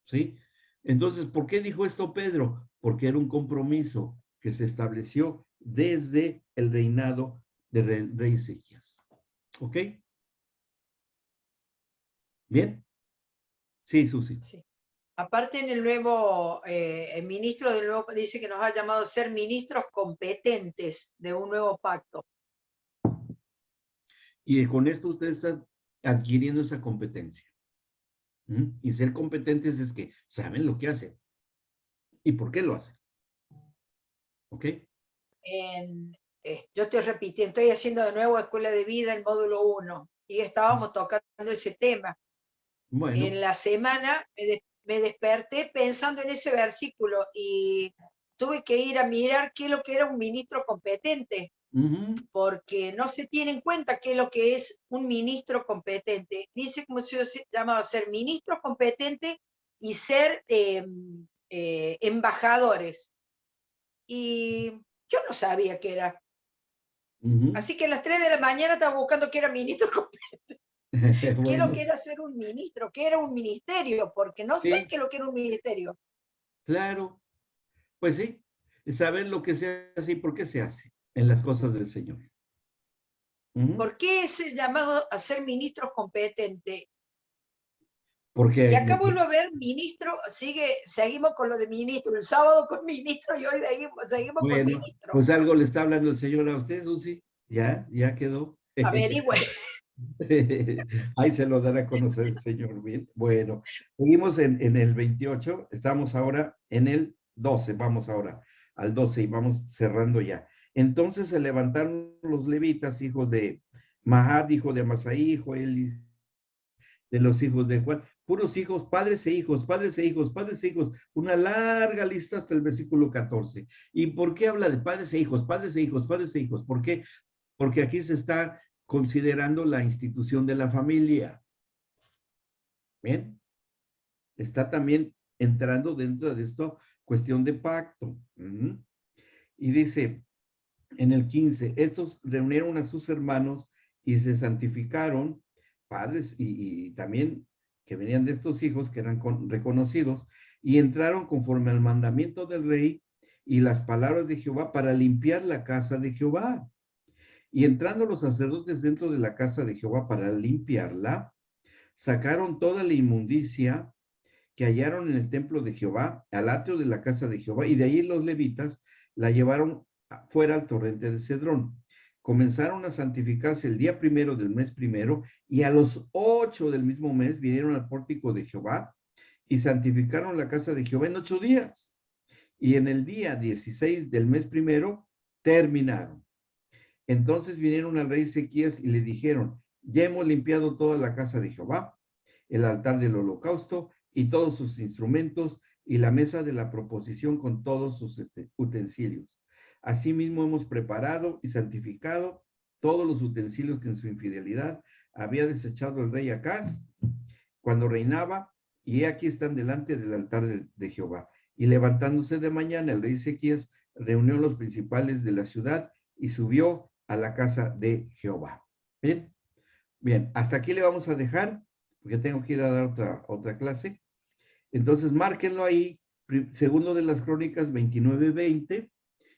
¿sí? Entonces, ¿por qué dijo esto Pedro? Porque era un compromiso que se estableció desde el reinado del rey Ezequías. ¿Ok? ¿Bien? Sí, Susi. Sí. Aparte en el nuevo, el ministro del nuevo dice que nos ha llamado a ser ministros competentes de un nuevo pacto. Y con esto ustedes están adquiriendo esa competencia. Y ser competentes es que saben lo que hacen. ¿Y por qué lo hacen? ¿Ok? Yo estoy repitiendo, estoy haciendo de nuevo Escuela de Vida, el módulo 1, y estábamos tocando ese tema. Bueno. En la semana me desperté pensando en ese versículo y tuve que ir a mirar qué es lo que era un ministro competente, porque no se tiene en cuenta qué es lo que es un ministro competente. Dice como se llamaba ser ministro competente y ser embajadores. Y yo no sabía qué era. Así que a las 3 de la mañana estaba buscando qué era ministro competente. Bueno. ¿Qué es lo que era ser un ministro? ¿Qué era un ministerio? Porque no sé qué es lo que era un ministerio. Claro. Pues sí, saber lo que se hace y por qué se hace en las cosas del Señor. ¿Por qué es el llamado a ser ministro competente? Porque y acá vuelvo a ver ministro, seguimos con lo de ministro, el sábado con ministro y hoy seguimos con ministro. Pues algo le está hablando el Señor a usted, Susi. Ya quedó. Averigüe. Ahí se lo dará a conocer el Señor. Bien. Bueno, seguimos en el 28, estamos ahora en el 12, vamos ahora al 12 y vamos cerrando ya. Entonces se levantaron los levitas, hijos de Mahat, hijo de Amasai, hijo de los hijos de Juan. puros hijos, padres e hijos, padres e hijos, padres e hijos, una larga lista hasta el versículo 14. ¿Y por qué habla de padres e hijos, padres e hijos, padres e hijos? ¿Por qué? Porque aquí se está considerando la institución de la familia. ¿Bien? Está también entrando dentro de esto cuestión de pacto. Y dice en el 15, estos reunieron a sus hermanos y se santificaron, padres y también que venían de estos hijos que eran reconocidos, y entraron conforme al mandamiento del rey y las palabras de Jehová para limpiar la casa de Jehová. Y entrando los sacerdotes dentro de la casa de Jehová para limpiarla, sacaron toda la inmundicia que hallaron en el templo de Jehová, al atrio de la casa de Jehová, y de allí los levitas la llevaron fuera al torrente de Cedrón. Comenzaron a santificarse el día primero del mes primero, y a los 8 del mismo mes vinieron al pórtico de Jehová y santificaron la casa de Jehová en 8 días. Y en el día 16 del mes primero terminaron. Entonces vinieron al rey Ezequías y le dijeron, ya hemos limpiado toda la casa de Jehová, el altar del holocausto y todos sus instrumentos y la mesa de la proposición con todos sus utensilios. Asimismo hemos preparado y santificado todos los utensilios que en su infidelidad había desechado el rey Acaz cuando reinaba, y aquí están delante del altar de Jehová. Y levantándose de mañana, el rey Ezequías reunió a los principales de la ciudad y subió a la casa de Jehová. ¿Bien? Bien, hasta aquí le vamos a dejar, porque tengo que ir a dar otra clase. Entonces, márquenlo ahí, segundo de las Crónicas 29-20,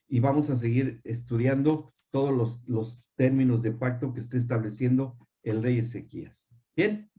y vamos a seguir estudiando todos los términos de pacto que está estableciendo el rey Ezequías. ¿Bien?